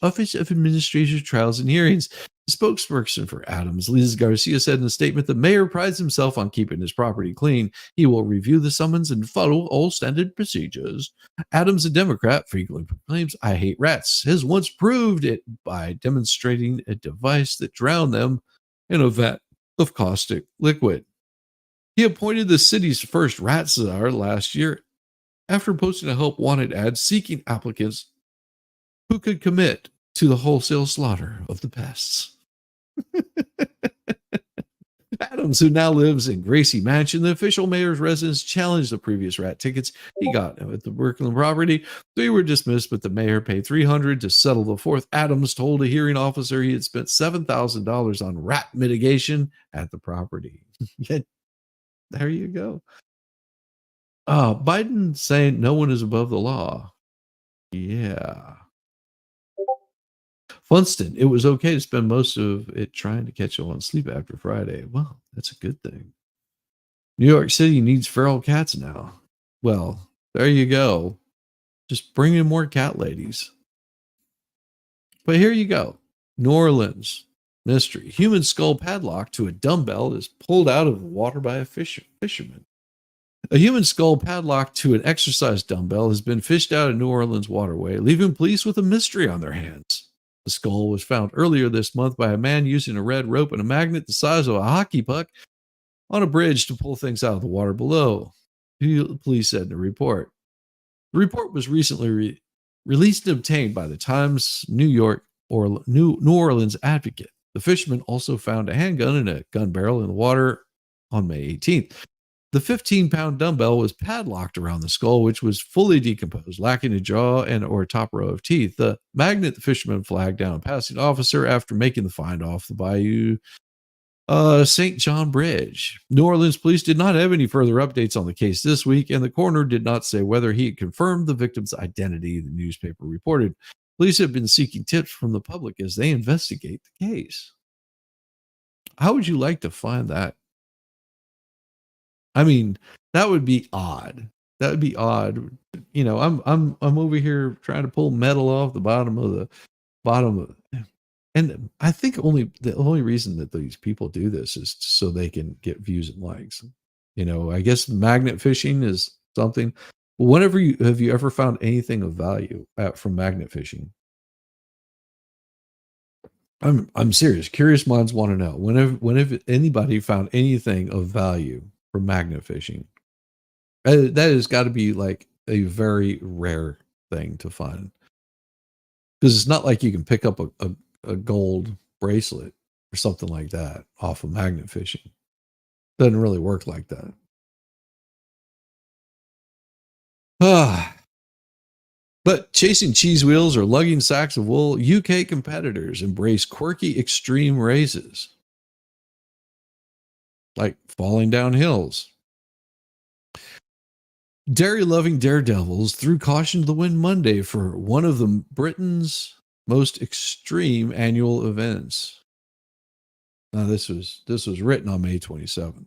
Office of Administrative Trials and Hearings. The spokesperson for Adams, Liz Garcia, said in a statement, the mayor prides himself on keeping his property clean. He will review the summons and follow all standard procedures. Adams, a Democrat, frequently proclaims, I hate rats, has once proved it by demonstrating a device that drowned them in a vat of caustic liquid. He appointed the city's first rat czar last year after posting a help wanted ad seeking applicants who could commit to the wholesale slaughter of the pests. Adams, who now lives in Gracie Mansion, the official mayor's residence, challenged the previous rat tickets he got at the Brooklyn property. Three were dismissed, but the mayor paid $300 to settle the fourth. Adams told a hearing officer he had spent $7,000 on rat mitigation at the property. Yet, there you go. Biden saying no one is above the law. Yeah. Funston, it was okay to spend most of it trying to catch up on sleep after Friday. Well, that's a good thing. New York City needs feral cats now. Well, there you go. Just bring in more cat ladies. But here you go. New Orleans mystery. Human skull padlock to a dumbbell is pulled out of the water by a fisherman. A human skull padlock to an exercise dumbbell has been fished out of New Orleans waterway, leaving police with a mystery on their hands. The skull was found earlier this month by a man using a red rope and a magnet the size of a hockey puck on a bridge to pull things out of the water below, police said in a report. The report was recently released and obtained by the Times New Orleans Advocate. The fisherman also found a handgun and a gun barrel in the water on May 18th. The 15-pound dumbbell was padlocked around the skull, which was fully decomposed, lacking a jaw and or top row of teeth. The magnet the fisherman flagged down a passing officer after making the find off the bayou St. John Bridge. New Orleans police did not have any further updates on the case this week, and the coroner did not say whether he had confirmed the victim's identity, the newspaper reported. Police have been seeking tips from the public as they investigate the case. How would you like to find that? I mean, that would be odd. That would be odd. You know, I'm over here trying to pull metal off the bottom of and I think the only reason that these people do this is so they can get views and likes. You know, I guess magnet fishing is something. Whenever have you ever found anything of value from magnet fishing? I'm serious. Curious minds want to know. Whenever anybody found anything of value from magnet fishing, that has got to be like a very rare thing to find, because it's not like you can pick up a gold bracelet or something like that off of magnet fishing. Doesn't really work like that. But chasing cheese wheels or lugging sacks of wool, UK competitors embrace quirky extreme races, like falling down hills. Dairy-loving daredevils threw caution to the wind Monday for one of Britain's most extreme annual events. Now, this was written on May 27th.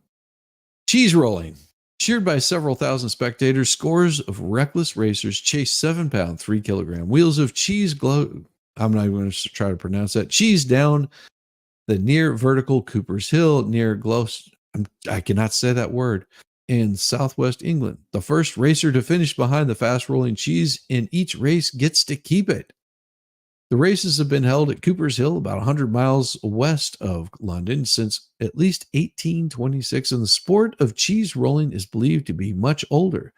Cheese rolling. Cheered by several thousand spectators, scores of reckless racers chased 7-pound, 3-kilogram wheels of cheese I'm not even going to try to pronounce that. Cheese down the near vertical Cooper's Hill near Gloucester. I cannot say that word. In southwest England. The first racer to finish behind the fast-rolling cheese in each race gets to keep it. The races have been held at Cooper's Hill, about 100 miles west of London, since at least 1826, and the sport of cheese rolling is believed to be much older.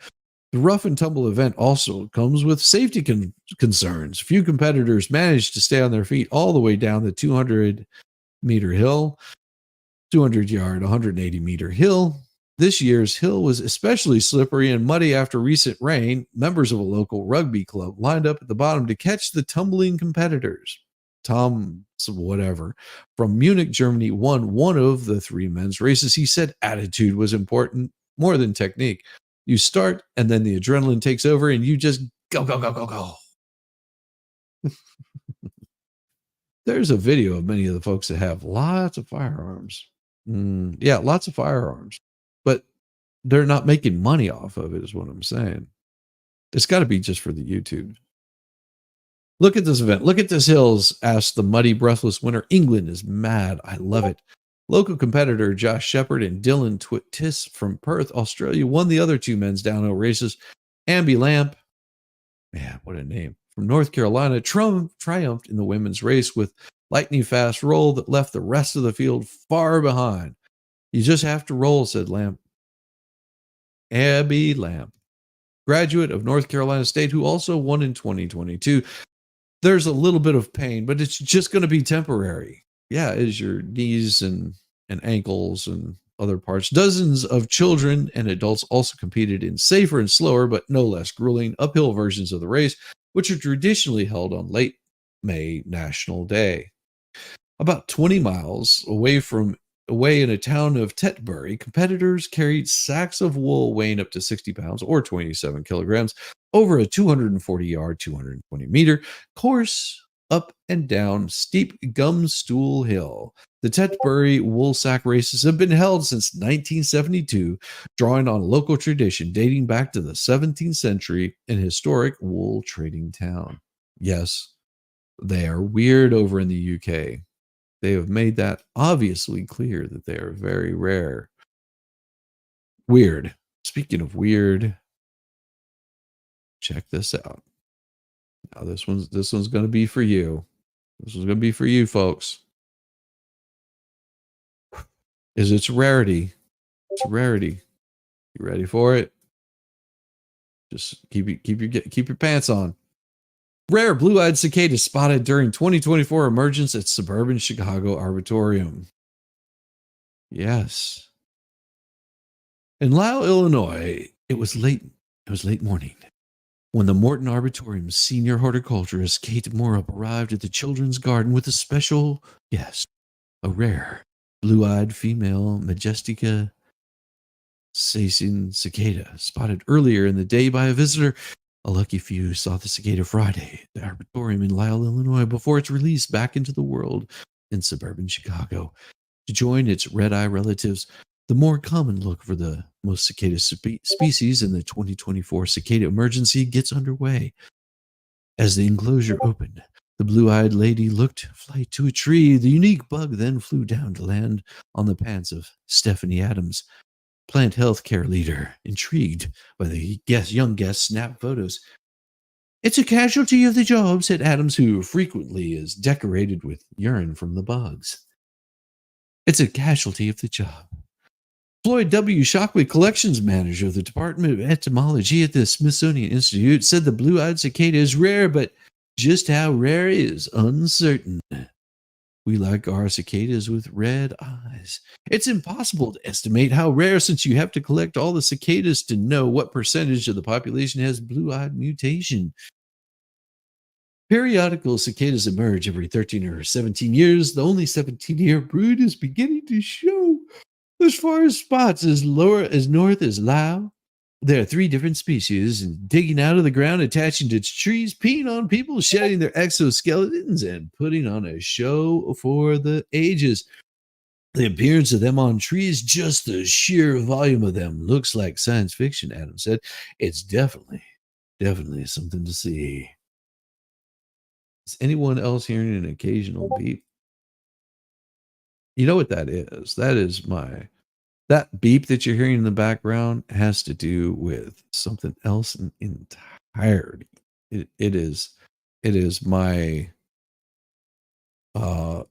The rough and tumble event also comes with safety concerns. Few competitors managed to stay on their feet all the way down the 200-meter hill, 200-yard, 180-meter hill. This year's hill was especially slippery and muddy after recent rain. Members of a local rugby club lined up at the bottom to catch the tumbling competitors. Tom, whatever, from Munich, Germany, won one of the three men's races. He said attitude was important more than technique. You start, and then the adrenaline takes over, and you just go, go, go, go, go. There's a video of many of the folks that have lots of firearms. Yeah, lots of firearms. But they're not making money off of it, is what I'm saying. It's got to be just for the YouTube. Look at this event. Look at this hills, asked the muddy, breathless winner. England is mad. I love it. Local competitor Josh Shepard and Dylan Twittis from Perth, Australia, won the other two men's downhill races. Amby Lamp, man, what a name, from North Carolina, triumphed in the women's race with lightning fast roll that left the rest of the field far behind. You just have to roll, said Lamp. Abby Lamp, graduate of North Carolina State, who also won in 2022. There's a little bit of pain, but it's just going to be temporary. Yeah, is your knees and and ankles and other parts. Dozens of children and adults also competed in safer and slower, but no less grueling uphill versions of the race, which are traditionally held on late May National Day. About 20 miles away in a town of Tetbury, competitors carried sacks of wool weighing up to 60 pounds or 27 kilograms over a 240-yard, 220-meter course up and down steep Gumstool Hill. The Tetbury wool sack races have been held since 1972, drawing on a local tradition dating back to the 17th century in historic wool trading town. Yes, they are weird over in the UK. They have made that obviously clear that they are very rare. Weird. Speaking of weird, check this out. Now this one's going to be for you. This one's going to be for you folks. Is its rarity. It's rarity. You ready for it? Just keep your pants on. Rare blue-eyed cicada spotted during 2024 emergence at suburban Chicago Arboretum. Yes. In Lisle, Illinois, it was late morning when the Morton Arboretum's senior horticulturist Kate Morup arrived at the children's garden with a special guest, a rare blue-eyed female Majestica Sacin cicada spotted earlier in the day by a visitor. A lucky few saw the cicada Friday at the Arboretum in Lisle, Illinois, before its release back into the world in suburban Chicago. To join its red-eye relatives, the more common look for the most cicada species in the 2024 cicada emergency gets underway. As the enclosure opened, the blue-eyed lady looked flight to a tree. The unique bug then flew down to land on the pants of Stephanie Adams, plant health care leader. Intrigued by the young guest snapped photos. "It's a casualty of the job," said Adams, who frequently is decorated with urine from the bugs. "It's a casualty of the job." Floyd W. Shockley, collections manager of the Department of Entomology at the Smithsonian Institute, said the blue-eyed cicada is rare, but just how rare is uncertain. "We like our cicadas with red eyes. It's impossible to estimate how rare, since you have to collect all the cicadas to know what percentage of the population has blue-eyed mutation. Periodical cicadas emerge every 13 or 17 years. The only 17-year brood is beginning to show. As far as spots as north as Lisle, there are 3 different species digging out of the ground, attaching to trees, peeing on people, shedding their exoskeletons, and putting on a show for the ages. The appearance of them on trees, just the sheer volume of them, looks like science fiction," Adams said. "It's definitely something to see." Is anyone else hearing an occasional beep? You know what that is? That beep that you're hearing in the background has to do with something else in entirety. It is uh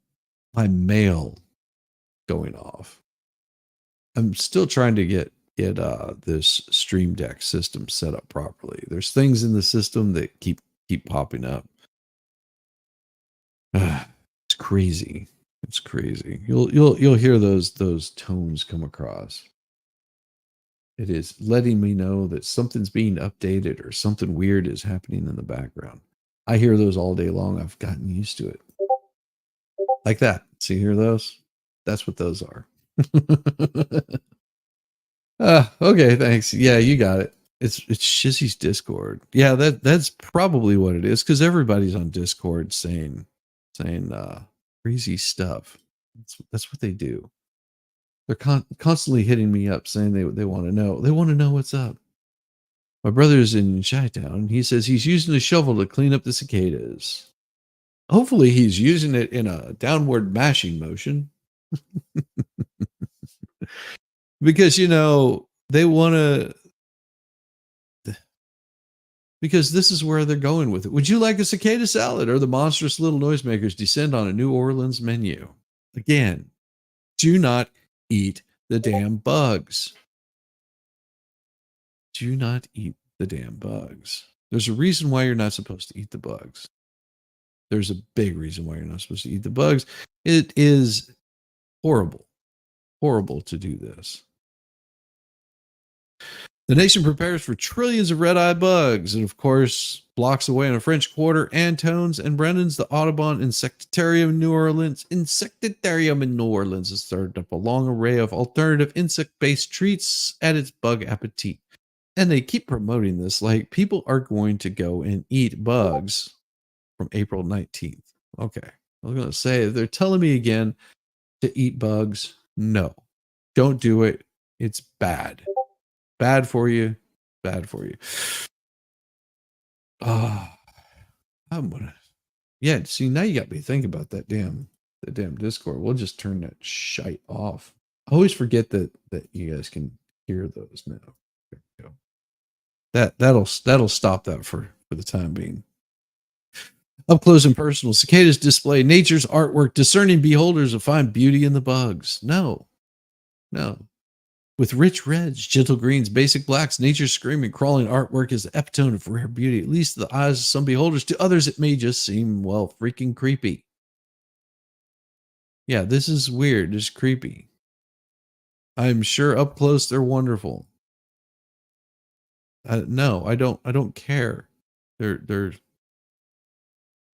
my mail going off. I'm still trying to get this Stream Deck system set up properly. There's things in the system that keep popping up. It's crazy. It's crazy. You'll hear those tones come across. It is letting me know that something's being updated or something weird is happening in the background. I hear those all day long. I've gotten used to it. Like that. See, hear those? That's what those are. Okay, thanks. Yeah, you got it. It's Shizzy's Discord. Yeah, that's probably what it is, because everybody's on Discord saying crazy stuff. That's what they do. They're constantly hitting me up saying they want to know. They want to know what's up. My brother's in Chi-Town. He says he's using a shovel to clean up the cicadas. Hopefully he's using it in a downward mashing motion. Because, they want to, because this is where they're going with it. Would you like a cicada salad, or the monstrous little noisemakers descend on a New Orleans menu? Again, do not eat the damn bugs. Do not eat the damn bugs. There's a reason why you're not supposed to eat the bugs. There's a big reason why you're not supposed to eat the bugs. It is horrible Horrible to do this. The nation prepares for trillions of red-eye bugs, and of course, blocks away in a French Quarter, Antone's and Brennan's, the Audubon Insectarium in New Orleans. Insectarium in New Orleans has started up a long array of alternative insect-based treats at its bug appetit. And they keep promoting this like people are going to go and eat bugs from April 19th. Okay. I was going to say, they're telling me again to eat bugs. No, don't do it. It's bad. Bad for you. Bad for you. Ah, I'm gonna. Yeah, see, now you got me thinking about that damn Discord. We'll just turn that shite off. I always forget that you guys can hear those now. There we go. That'll stop that for the time being. Up close and personal, cicadas display nature's artwork. Discerning beholders will find beauty in the bugs. No. With rich reds, gentle greens, basic blacks, nature's screaming, crawling artwork is the epitome of rare beauty, at least to the eyes of some beholders. To others, it may just seem, well, freaking creepy. Yeah, this is weird. It's creepy. I'm sure up close they're wonderful. No, I don't care.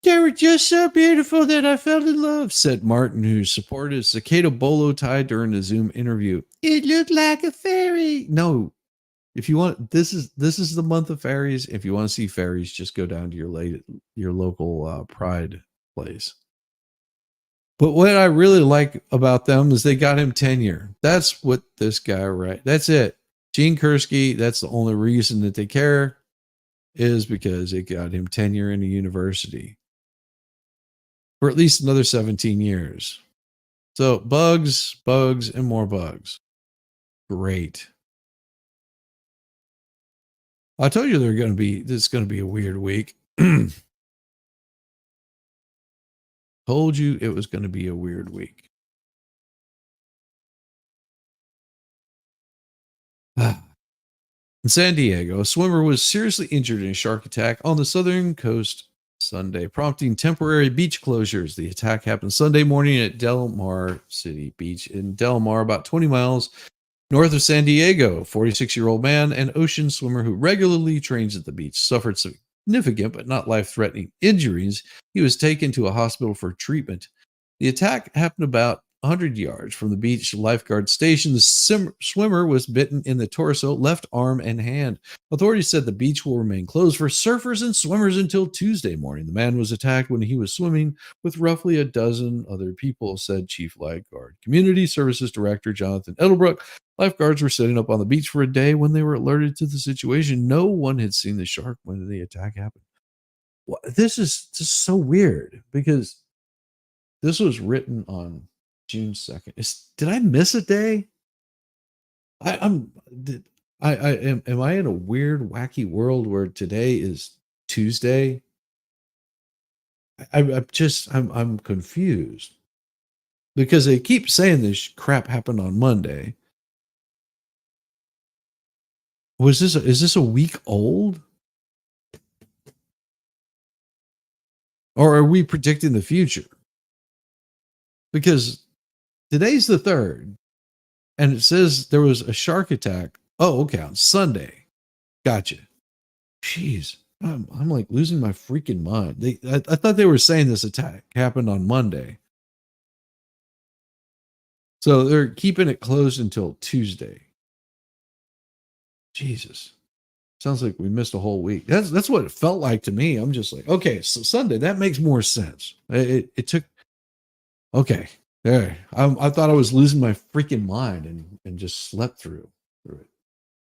They were just so beautiful that I fell in love, said Martin, who supported a cicada bolo tie during the Zoom interview. It looked like a fairy. No, if you want, this is the month of fairies. If you want to see fairies, just go down to your local Pride place. But what I really like about them is they got him tenure. That's what this guy right. That's it. Gene Kursky. That's the only reason that they care, is because it got him tenure in a university for at least another 17 years. So bugs, and more bugs. Great. I told you this is going to be a weird week. Told you it was going to be a weird week. In San Diego, a swimmer was seriously injured in a shark attack on the southern coast Sunday, prompting temporary beach closures. The attack happened Sunday morning at Del Mar City Beach in Del Mar, about 20 miles north of San Diego. 46-year-old man, an ocean swimmer who regularly trains at the beach, suffered significant but not life-threatening injuries. He was taken to a hospital for treatment. The attack happened about 100 yards from the beach lifeguard station. The swimmer was bitten in the torso, left arm, and hand. Authorities said the beach will remain closed for surfers and swimmers until Tuesday morning. The man was attacked when he was swimming with roughly a dozen other people, said Chief Lifeguard Community Services Director Jonathan Edelbrook. Lifeguards were setting up on the beach for a day when they were alerted to the situation. No one had seen the shark when the attack happened. Well, this is just so weird because this was written on June 2nd. Did I miss a day? Am I in a weird, wacky world where today is Tuesday? I'm confused because they keep saying this crap happened on Monday. Is this a week old? Or are we predicting the future? Because today's the 3rd, and it says there was a shark attack. Oh, okay, on Sunday. Gotcha. Jeez, I'm like losing my freaking mind. I thought they were saying this attack happened on Monday. So they're keeping it closed until Tuesday. Jesus. Sounds like we missed a whole week. That's what it felt like to me. I'm just like, okay, so Sunday, that makes more sense. It took, okay, there. I thought I was losing my freaking mind and just slept through it.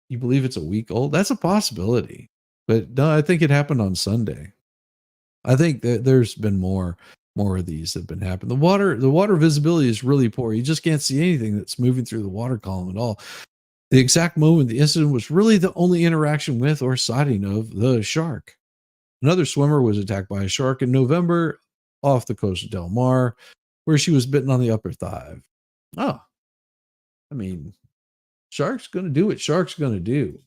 You believe it's a week old? That's a possibility. But no, I think it happened on Sunday. I think that there's been more of these that have been happening. The water visibility is really poor. You just can't see anything that's moving through the water column at all. The exact moment the incident was really the only interaction with or sighting of the shark. Another swimmer was attacked by a shark in November off the coast of Del Mar, where she was bitten on the upper thigh. Oh, I mean, shark's going to do what shark's going to do.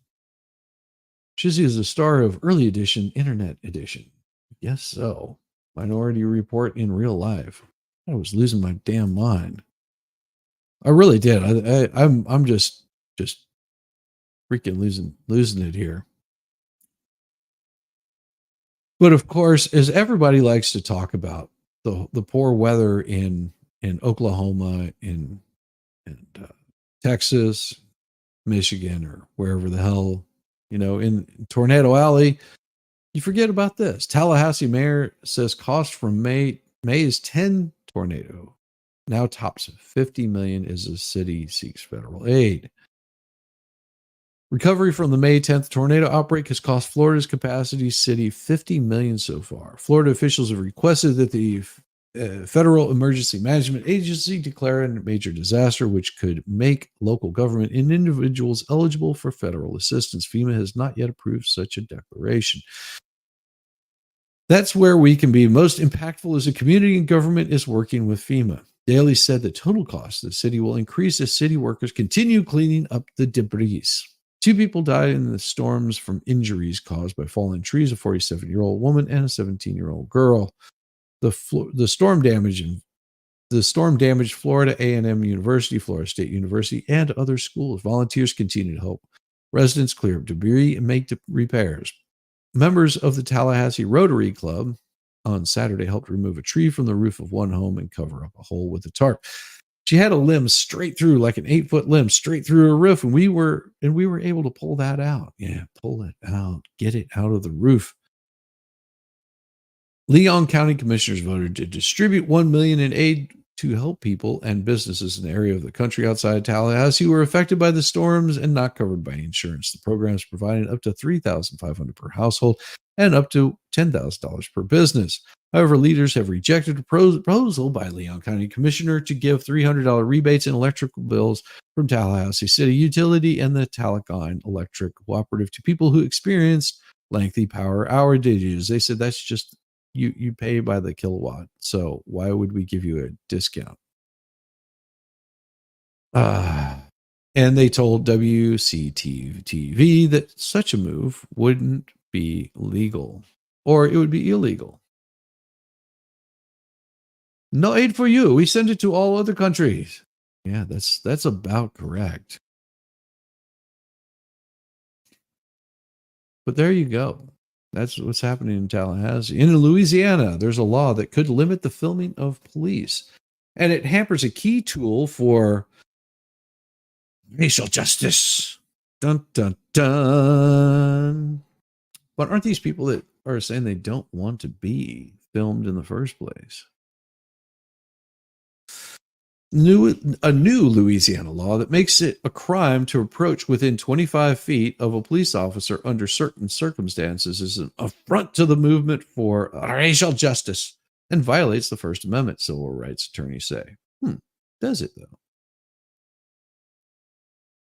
Shizzy is the star of Early Edition, Internet Edition. Yes, so. Minority Report in real life. I was losing my damn mind. I really did. I'm just freaking losing it here. But of course, as everybody likes to talk about the poor weather in Oklahoma, in Texas, Michigan, or wherever the hell, in Tornado Alley, you forget about this. Tallahassee mayor says cost from May's 10 tornado now tops 50 million as the city seeks federal aid. Recovery from the May 10th tornado outbreak has cost Florida's capacity city 50 million so far. Florida officials have requested that the Federal Emergency Management Agency declare a major disaster, which could make local government and individuals eligible for federal assistance. FEMA has not yet approved such a declaration. That's where we can be most impactful as a community, and government is working with FEMA. Daly said the total cost of the city will increase as city workers continue cleaning up the debris. 2 people died in the storms from injuries caused by falling trees, a 47-year-old woman and a 17-year-old girl. The storm damaged Florida A&M University, Florida State University, and other schools. Volunteers continue to help residents clear up debris and make repairs. Members of the Tallahassee Rotary Club on Saturday helped remove a tree from the roof of one home and cover up a hole with a tarp. She had a limb straight through, like an 8-foot limb straight through her roof, and we were able to pull that out. Yeah, pull it out, get it out of the roof. Leon County commissioners voted to distribute $1 million in aid to help people and businesses in the area of the country outside of Tallahassee who were affected by the storms and not covered by insurance. The program is providing up to $3,500 per household and up to $10,000 per business. However, leaders have rejected a proposal by Leon County Commissioner to give $300 rebates in electrical bills from Tallahassee City Utility and the Tallahassee Electric Cooperative to people who experienced lengthy power outages. They said that's just you pay by the kilowatt, so why would we give you a discount? And they told WCTV that such a move wouldn't be legal, or it would be illegal. No aid for you. We send it to all other countries. Yeah, that's about correct. But there you go. That's what's happening in Tallahassee. In Louisiana, there's a law that could limit the filming of police, and it hampers a key tool for racial justice. Dun, dun, dun. But aren't these people that are saying they don't want to be filmed in the first place? A new Louisiana law that makes it a crime to approach within 25 feet of a police officer under certain circumstances is an affront to the movement for racial justice and violates the First Amendment, civil rights attorneys say. Does it, though?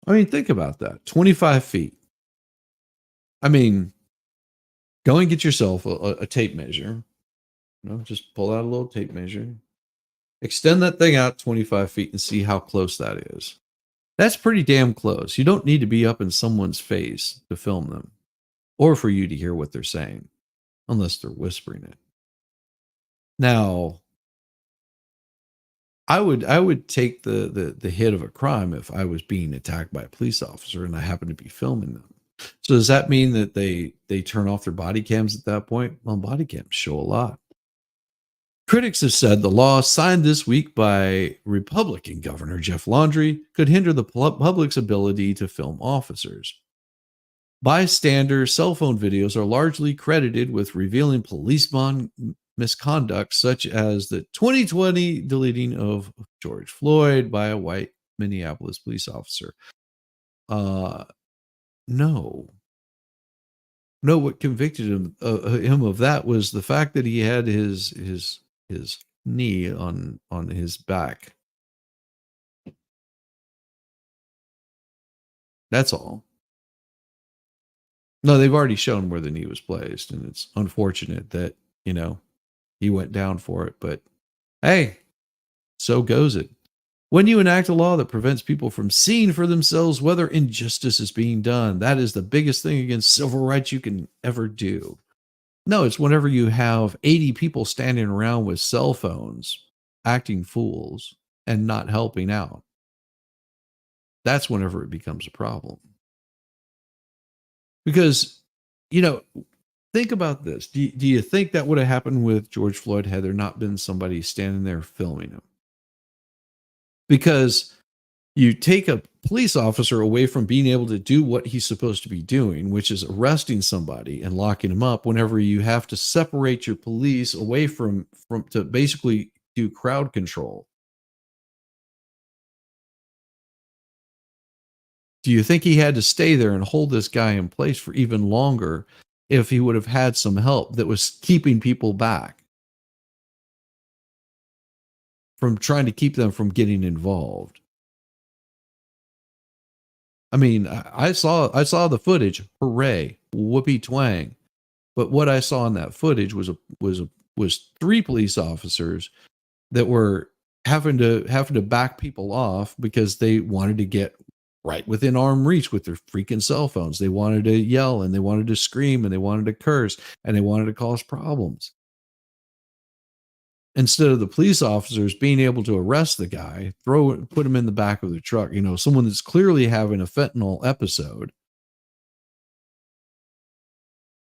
I mean, think about that. 25 feet. I mean, go and get yourself a tape measure. Just pull out a little tape measure. Extend that thing out 25 feet and see how close that is. That's pretty damn close. You don't need to be up in someone's face to film them or for you to hear what they're saying, unless they're whispering it. Now, I would take the hit of a crime if I was being attacked by a police officer and I happened to be filming them. So does that mean that they turn off their body cams at that point? Well, body cams show a lot. Critics have said the law signed this week by Republican Governor Jeff Landry could hinder the public's ability to film officers. Bystander cell phone videos are largely credited with revealing police misconduct, such as the 2020 deleting of George Floyd by a white Minneapolis police officer. No, what convicted him of that was the fact that he had his knee on his back. That's all. No, they've already shown where the knee was placed, and it's unfortunate that, he went down for it, but hey, so goes it. When you enact a law that prevents people from seeing for themselves whether injustice is being done, that is the biggest thing against civil rights you can ever do. No, it's whenever you have 80 people standing around with cell phones, acting fools, and not helping out. That's whenever it becomes a problem. Because, you know, think about this. Do you think that would have happened with George Floyd had there not been somebody standing there filming him? Because you take a police officer away from being able to do what he's supposed to be doing, which is arresting somebody and locking him up, whenever you have to separate your police away from to basically do crowd control. Do you think he had to stay there and hold this guy in place for even longer if he would have had some help that was keeping people back from trying to keep them from getting involved? I mean, I saw the footage. Hooray, whoopee twang! But what I saw in that footage was three police officers that were having to back people off because they wanted to get right within arm reach with their freaking cell phones. They wanted to yell and they wanted to scream and they wanted to curse and they wanted to cause problems. Instead of the police officers being able to arrest the guy, put him in the back of the truck, someone that's clearly having a fentanyl episode,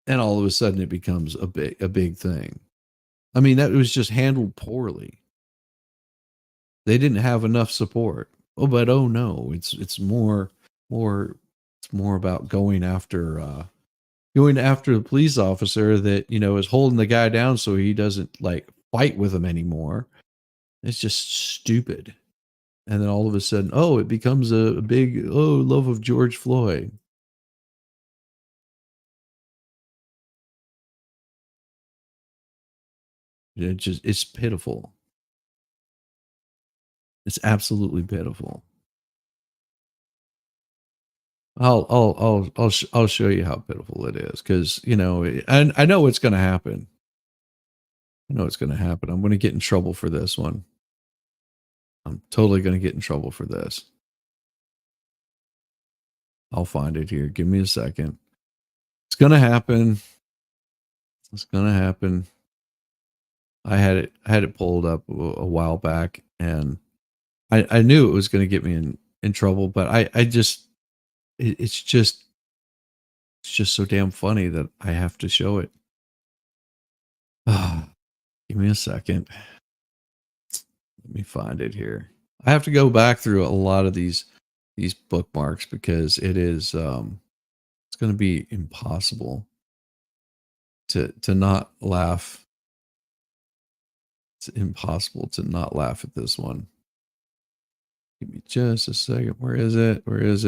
and all of a sudden it becomes a big thing. I mean, that was just handled poorly. They didn't have enough support. But oh no, it's more about going after the police officer that is holding the guy down so he doesn't like fight with him anymore. It's just stupid. And then all of a sudden, it becomes a big love of George Floyd. It's pitiful. It's absolutely pitiful. I'll show you how pitiful it is, because I know it's going to happen. I know it's going to happen. I'm going to get in trouble for this one. I'm totally going to get in trouble for this. I'll find it here. Give me a second. It's going to happen. It's going to happen. I had it pulled up a while back, and I knew it was going to get me in trouble, but it's just so damn funny that I have to show it. Give me a second. Let me find it here. I have to go back through a lot of these bookmarks because it is it's going to be impossible to not laugh. It's impossible to not laugh at this one. Give me just a second. Where is it? It's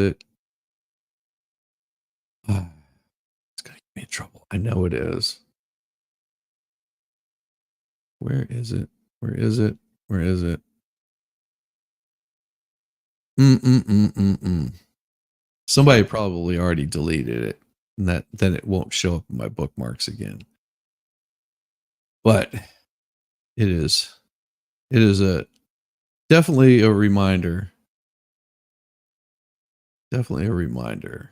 going to get me in trouble. I know it is. Where is it? Where is it? Where is it? Somebody probably already deleted it, and then it won't show up in my bookmarks again. But it is definitely a reminder. Definitely a reminder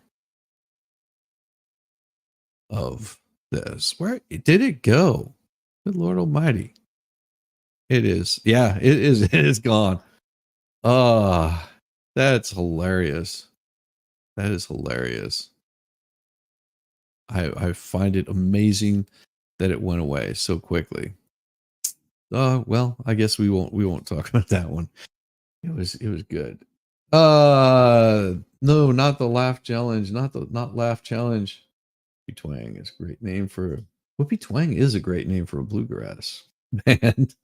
of this. Where did it go? Good Lord Almighty. It is. Yeah, it is. It is gone. That's hilarious. That is hilarious. I find it amazing that it went away so quickly. Well, I guess we won't talk about that one. It was good. No, not the laugh challenge. Not laugh challenge. Whoopie Twang is a great name for Whoopie Twang is a great name for a bluegrass band.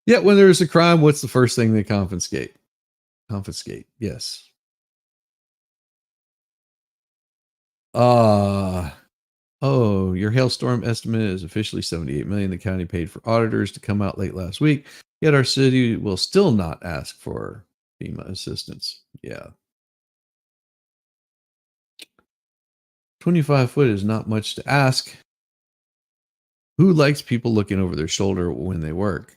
Yeah, when there's a crime, what's the first thing they confiscate? Confiscate, yes. Your hailstorm estimate is officially 78 million. The county paid for auditors to come out late last week. Yet our city will still not ask for FEMA assistance. Yeah. 25 foot is not much to ask. Who likes people looking over their shoulder when they work?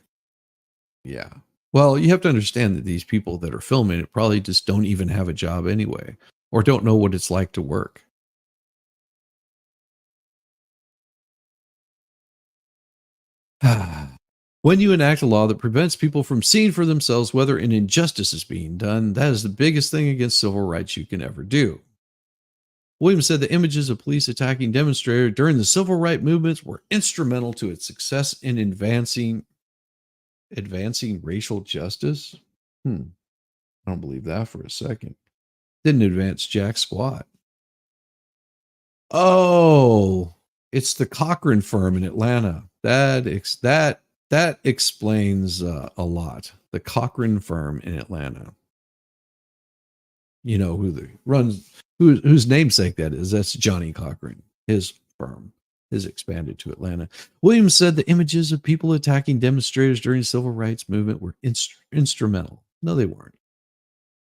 Yeah. Well, you have to understand that these people that are filming it probably just don't even have a job anyway, or don't know what it's like to work. When you enact a law that prevents people from seeing for themselves whether an injustice is being done, that is the biggest thing against civil rights you can ever do. Williams said the images of police attacking demonstrators during the civil rights movements were instrumental to its success in advancing racial justice. I don't believe that for a second. Didn't advance jack squat. Oh, it's the Cochran firm in Atlanta. That explains a lot. The Cochran firm in Atlanta. You know whose namesake that is. That's Johnny Cochran. His firm is expanded to Atlanta. Williams said the images of people attacking demonstrators during the civil rights movement were instrumental. No, they weren't.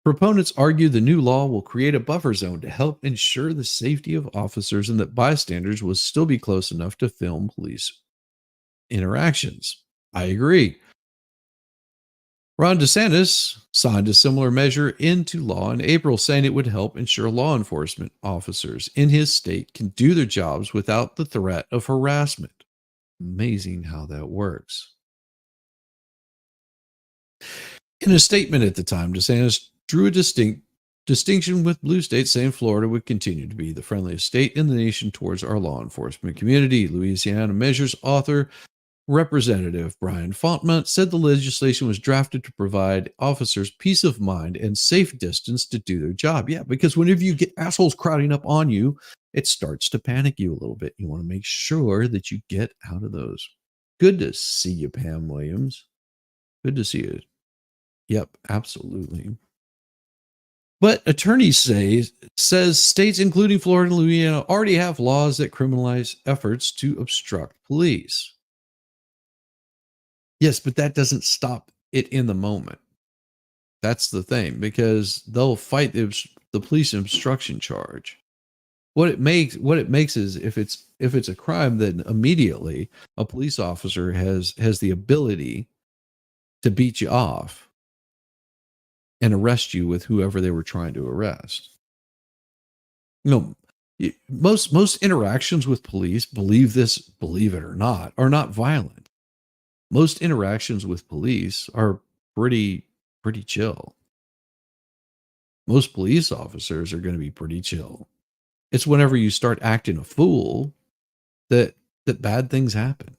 Proponents argue the new law will create a buffer zone to help ensure the safety of officers and that bystanders will still be close enough to film police interactions. I agree. Ron DeSantis signed a similar measure into law in April, saying it would help ensure law enforcement officers in his state can do their jobs without the threat of harassment. Amazing how that works. In a statement at the time, DeSantis drew a distinction with blue states, saying Florida would continue to be the friendliest state in the nation towards our law enforcement community. Louisiana measures author Representative Brian Fontmont said the legislation was drafted to provide officers peace of mind and safe distance to do their job. Yeah, because whenever you get assholes crowding up on you, it starts to panic you a little bit. You want to make sure that you get out of those. Good to see you, Pam Williams. Good to see you. Yep, absolutely. But attorneys says states including Florida and Louisiana already have laws that criminalize efforts to obstruct police. Yes, but that doesn't stop it in the moment. That's the thing, because they'll fight the police obstruction charge. What it makes is if it's a crime, then immediately a police officer has the ability to beat you off and arrest you with whoever they were trying to arrest. Most interactions with police, believe it or not, are not violent. Most interactions with police are pretty chill. Most police officers are going to be pretty chill. It's whenever you start acting a fool that bad things happen.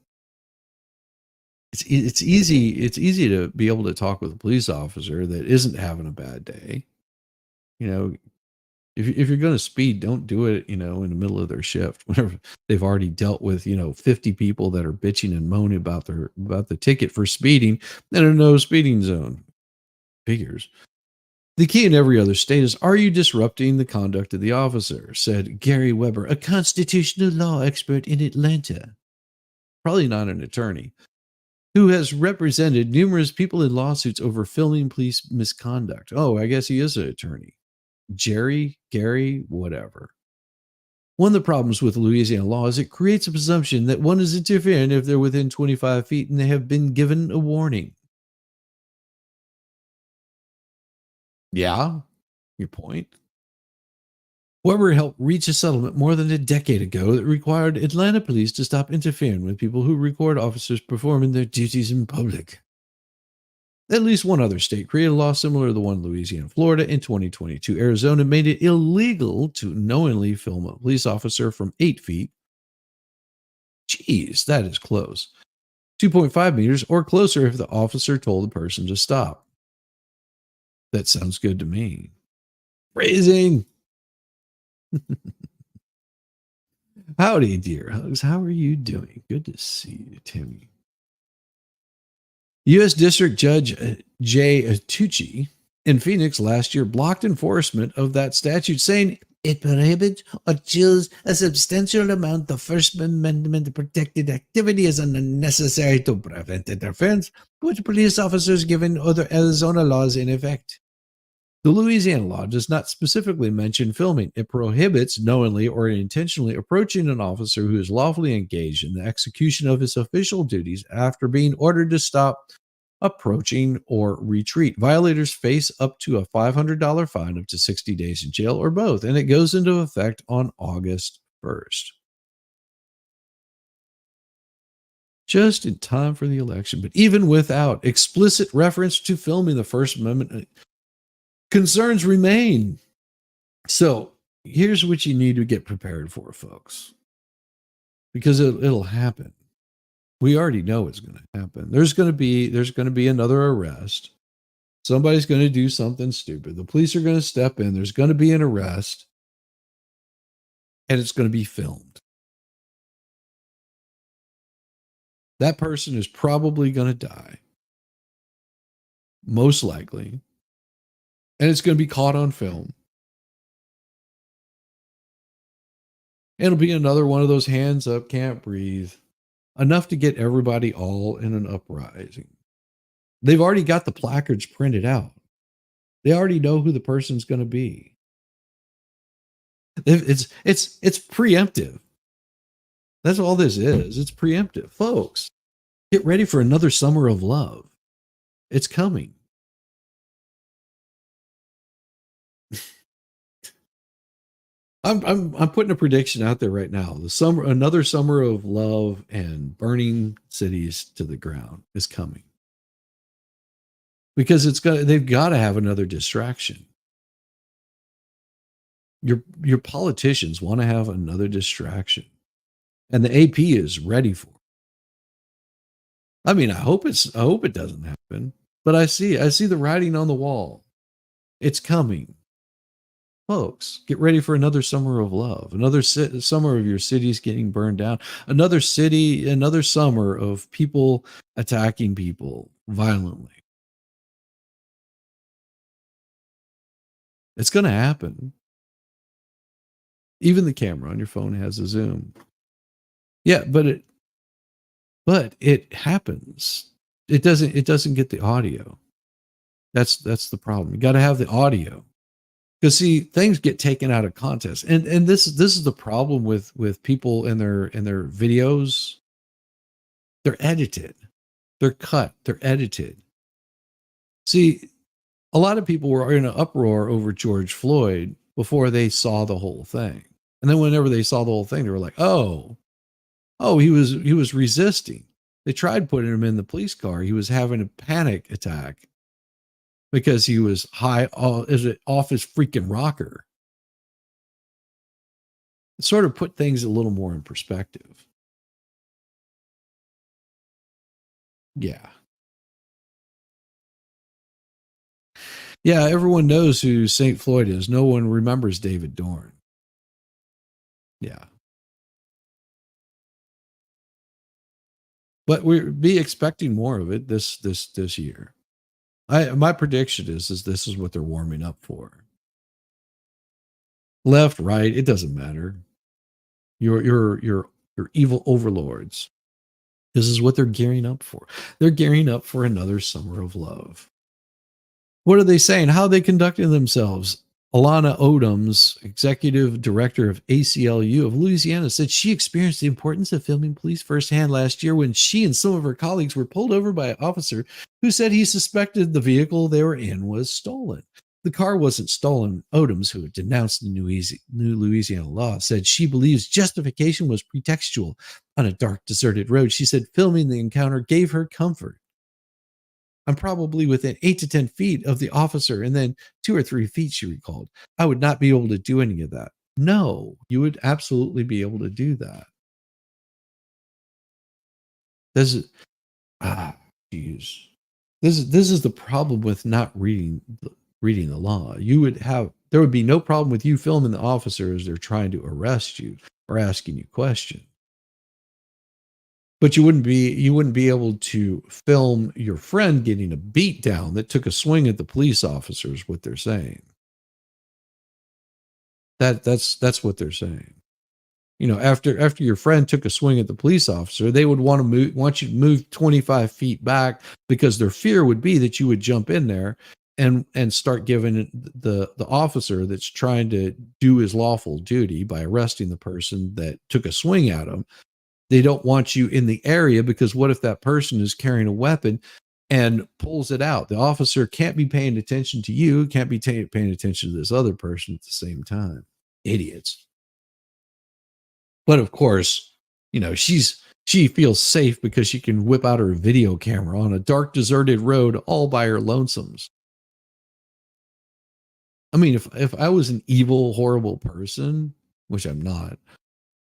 It's easy to be able to talk with a police officer that isn't having a bad day. If you're going to speed, don't do it, in the middle of their shift, whenever they've already dealt with, 50 people that are bitching and moaning about the ticket for speeding in a no speeding zone. Figures. The key in every other state is, are you disrupting the conduct of the officer? Said Gary Weber, a constitutional law expert in Atlanta. Probably not an attorney, who has represented numerous people in lawsuits over filming police misconduct. Oh, I guess he is an attorney. Gary, whatever. One of the problems with Louisiana law is it creates a presumption that one is interfering if they're within 25 feet and they have been given a warning. Yeah, your point. Weber helped reach a settlement more than a decade ago that required Atlanta police to stop interfering with people who record officers performing their duties in public. At least one other state created a law similar to the one in Louisiana and Florida in 2022. Arizona made it illegal to knowingly film a police officer from 8 feet. Geez, that is close. 2.5 meters or closer if the officer told the person to stop. That sounds good to me. Phrasing. Howdy, dear hugs. How are you doing? Good to see you, Timmy. U.S. District Judge Jay Tucci in Phoenix last year blocked enforcement of that statute, saying it prohibits or chills a substantial amount of First Amendment protected activity as unnecessary to prevent interference with police officers given other Arizona laws in effect. The Louisiana law does not specifically mention filming. It prohibits knowingly or intentionally approaching an officer who is lawfully engaged in the execution of his official duties after being ordered to stop, approaching, or retreat. Violators face up to a $500 fine, up to 60 days in jail, or both, and it goes into effect on August 1st. just in time for the election. But even without explicit reference to filming, the First Amendment concerns remain. So here's what you need to get prepared for, folks, because it'll happen. We already know it's going to happen. There's going to be another arrest. Somebody's going to do something stupid. The police are going to step in. There's going to be an arrest, and it's going to be filmed. That person is probably going to die, most likely, and it's going to be caught on film. It'll be another one of those hands up, can't breathe, enough to get everybody all in an uprising. They've already got the placards printed out. They already know who the person's going to be. It's preemptive. That's all this is. It's preemptive. Folks, get ready for another summer of love. It's coming. I'm putting a prediction out there right now. Another summer of love and burning cities to the ground is coming. Because they've got to have another distraction. Your politicians want to have another distraction. And the AP is ready for it. I mean, I hope it doesn't happen, but I see the writing on the wall. It's coming. Folks, get ready for another summer of love, another summer of your cities getting burned down, another summer of people attacking people violently. It's going to happen. Even the camera on your phone has a zoom. Yeah, but it happens. It doesn't get the audio. That's the problem. You got to have the audio. Because see, things get taken out of context. And this is the problem with people in their videos. They're edited. They're cut. They're edited. See, a lot of people were in an uproar over George Floyd before they saw the whole thing. And then whenever they saw the whole thing, they were like, oh, he was resisting. They tried putting him in the police car. He was having a panic attack because he was high off his freaking rocker. It sort of put things a little more in perspective. Yeah. Yeah, everyone knows who St. Floyd is. No one remembers David Dorn. Yeah. But we'll be expecting more of it this year. My prediction is this is what they're warming up for. Left, right, it doesn't matter. Your evil overlords. This is what they're gearing up for. They're gearing up for another summer of love. What are they saying? How are they conducting themselves? Alana Odoms, executive director of ACLU of Louisiana, said she experienced the importance of filming police firsthand last year when she and some of her colleagues were pulled over by an officer who said he suspected the vehicle they were in was stolen. The car wasn't stolen. Odoms, who had denounced the new Louisiana law, said she believes justification was pretextual. On a dark, deserted road, she said filming the encounter gave her comfort. I'm probably within 8 to 10 feet of the officer, and then 2 or 3 feet, she recalled. I would not be able to do any of that. No, you would absolutely be able to do that. This is, geez. This is the problem with not reading the law. There would be no problem with you filming the officer as they're trying to arrest you or asking you questions. But you wouldn't be able to film your friend getting a beat down that took a swing at the police officers, what they're saying. That's what they're saying. You know, after your friend took a swing at the police officer, they would want you to move 25 feet back because their fear would be that you would jump in there and start giving the officer that's trying to do his lawful duty by arresting the person that took a swing at him. They don't want you in the area because what if that person is carrying a weapon and pulls it out? The officer can't be paying attention to you, can't be paying attention to this other person at the same time. Idiots. But of course, you know, she's She feels safe because she can whip out her video camera on a dark, deserted road all by her lonesomes. I mean, if I was an evil, horrible person, which I'm not,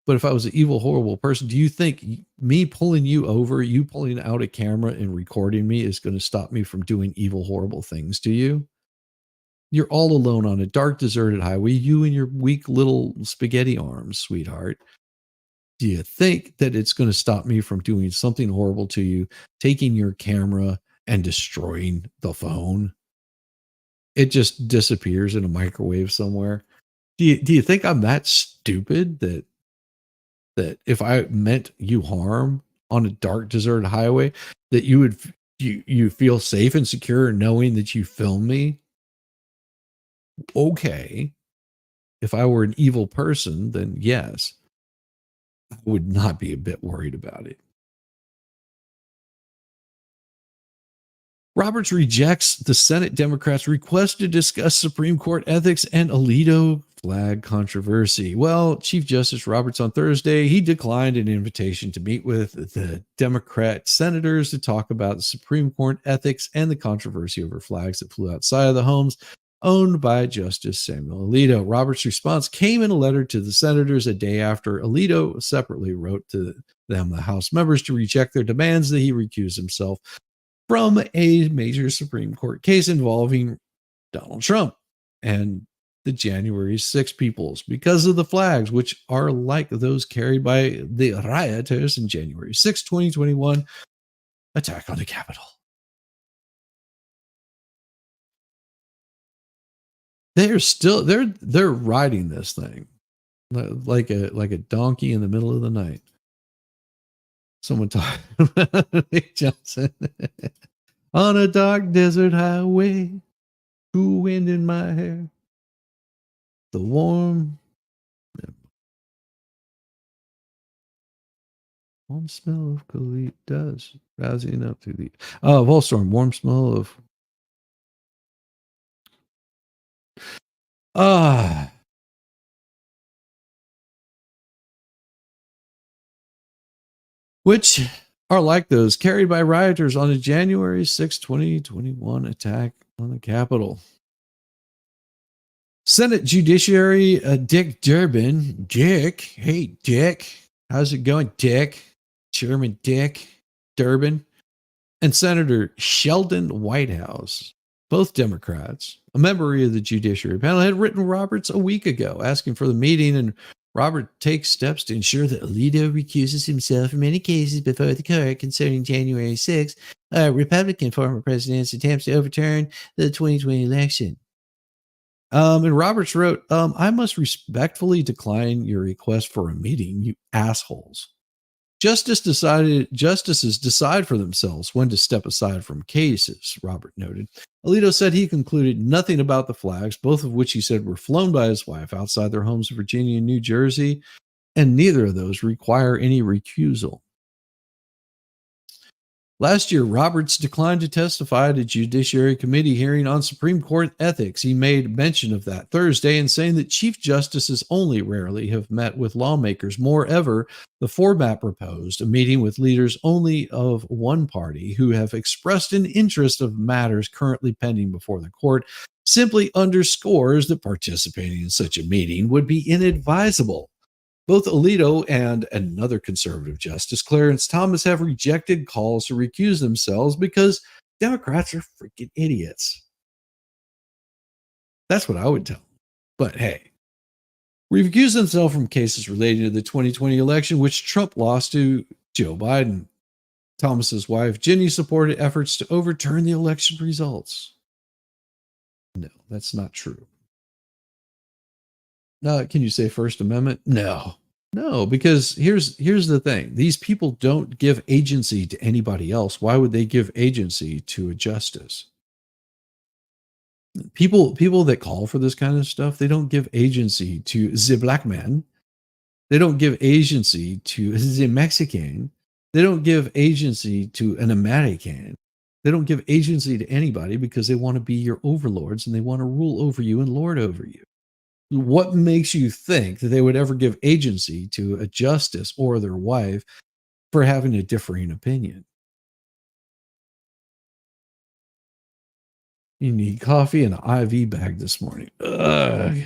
but if I was an evil, horrible person, do you think me pulling you over, you pulling out a camera and recording me is going to stop me from doing evil, horrible things to you? You're all alone on a dark, deserted highway, you and your weak little spaghetti arms, sweetheart. Do you think that it's going to stop me from doing something horrible to you, taking your camera and destroying the phone? It just disappears in a microwave somewhere. Do you think I'm that stupid that if I meant you harm on a dark desert highway, that you would you feel safe and secure knowing that you filmed me? Okay. If I were an evil person, then yes, I would not be a bit worried about it. Roberts rejects the Senate Democrats' request to discuss Supreme Court ethics and Alito flag controversy. Well, Chief Justice Roberts on Thursday, he declined an invitation to meet with the Democrat senators to talk about the Supreme Court ethics and the controversy over flags that flew outside of the homes owned by Justice Samuel Alito. Roberts' response came in a letter to the senators a day after Alito separately wrote to them, the House members, to reject their demands that he recuse himself from a major Supreme Court case involving Donald Trump and the January 6 peoples because of the flags, which are like those carried by the rioters in January 6, 2021 attack on the Capitol. They're riding this thing like a donkey in the middle of the night. Someone talking about Nick Johnson. On a dark desert highway, cool wind in my hair, the warm smell of colitas rousing up through the Volstorm, warm smell of which are like those carried by rioters on the January 6, 2021 attack on the Capitol. Senate Judiciary Dick Durbin. Dick. Hey, Dick. How's it going, Dick? Chairman Dick Durbin. And Senator Sheldon Whitehouse, both Democrats, a member of the Judiciary panel, had written Roberts a week ago asking for the meeting, and Robert takes steps to ensure that Alito recuses himself from any cases before the court concerning January 6th, Republican former president's attempts to overturn the 2020 election. And Roberts wrote, I must respectfully decline your request for a meeting, you assholes. Justices decide for themselves when to step aside from cases, Robert noted. Alito said he concluded nothing about the flags, both of which he said were flown by his wife outside their homes in Virginia and New Jersey, and neither of those require any recusal. Last year, Roberts declined to testify at a Judiciary Committee hearing on Supreme Court ethics. He made mention of that Thursday in saying that Chief Justices only rarely have met with lawmakers. Moreover, the format proposed, a meeting with leaders only of one party who have expressed an interest of matters currently pending before the court, simply underscores that participating in such a meeting would be inadvisable. Both Alito and another conservative justice, Clarence Thomas, have rejected calls to recuse themselves because Democrats are freaking idiots. That's what I would tell them. But hey, recuse themselves from cases relating to the 2020 election, which Trump lost to Joe Biden. Thomas's wife, Ginny, supported efforts to overturn the election results. No, that's not true. Can you say First Amendment? No, because here's the thing. These people don't give agency to anybody else. Why would they give agency to a justice? People that call for this kind of stuff, they don't give agency to the black man. They don't give agency to the Mexican. They don't give agency to an American. They don't give agency to anybody because they want to be your overlords and they want to rule over you and lord over you. What makes you think that they would ever give agency to a justice or their wife for having a differing opinion. You need coffee and an IV bag this morning. Ugh.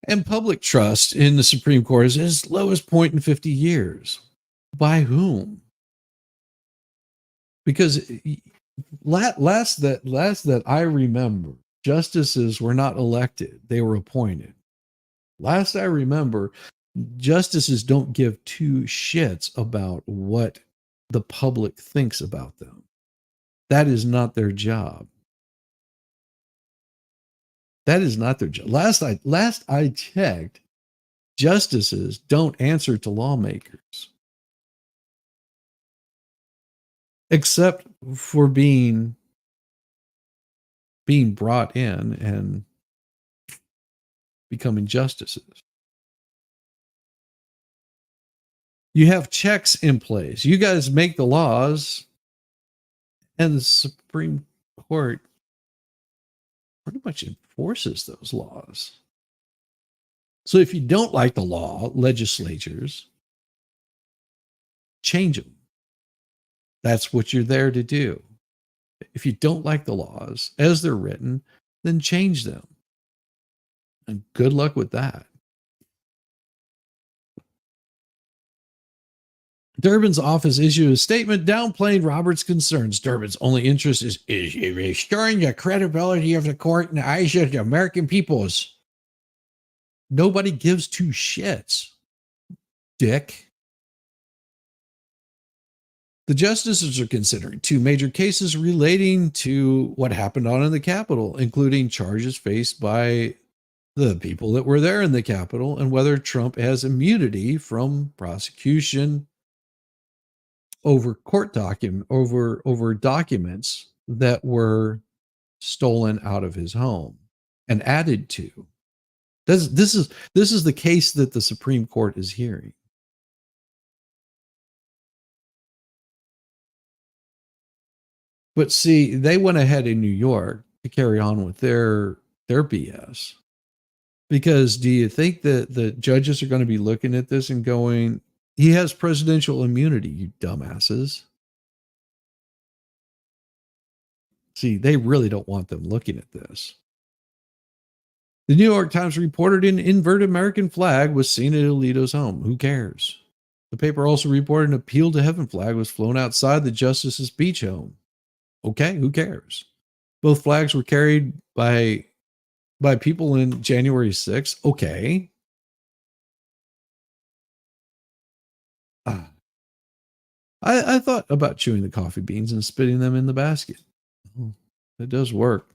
And public trust in the Supreme Court is its lowest point in 50 years. By whom? Because last that I remember, justices were not elected, they were appointed. Last I remember, justices don't give two shits about what the public thinks about them. That is not their job. That is not their job. Last I checked, justices don't answer to lawmakers, except for being brought in and becoming justices. You have checks in place. You guys make the laws, and the Supreme Court pretty much enforces those laws. So if you don't like the law, legislatures change them. That's what you're there to do. If you don't like the laws as they're written, then change them. And good luck with that. Durbin's office issued a statement downplaying Roberts' concerns. Durbin's only interest is restoring the credibility of the court in the eyes of the American peoples. Nobody gives two shits, dick. The justices are considering two major cases relating to what happened on in the Capitol, including charges faced by the people that were there in the Capitol and whether Trump has immunity from prosecution over over documents that were stolen out of his home and added to. This is the case that the Supreme Court is hearing. But see, they went ahead in New York to carry on with their BS. Because do you think that the judges are going to be looking at this and going, he has presidential immunity, you dumbasses? See, they really don't want them looking at this. The New York Times reported an inverted American flag was seen at Alito's home. Who cares? The paper also reported an appeal to heaven flag was flown outside the justice's beach home. Okay, who cares? Both flags were carried by people in January 6th. Okay. I thought about chewing the coffee beans and spitting them in the basket. It does work.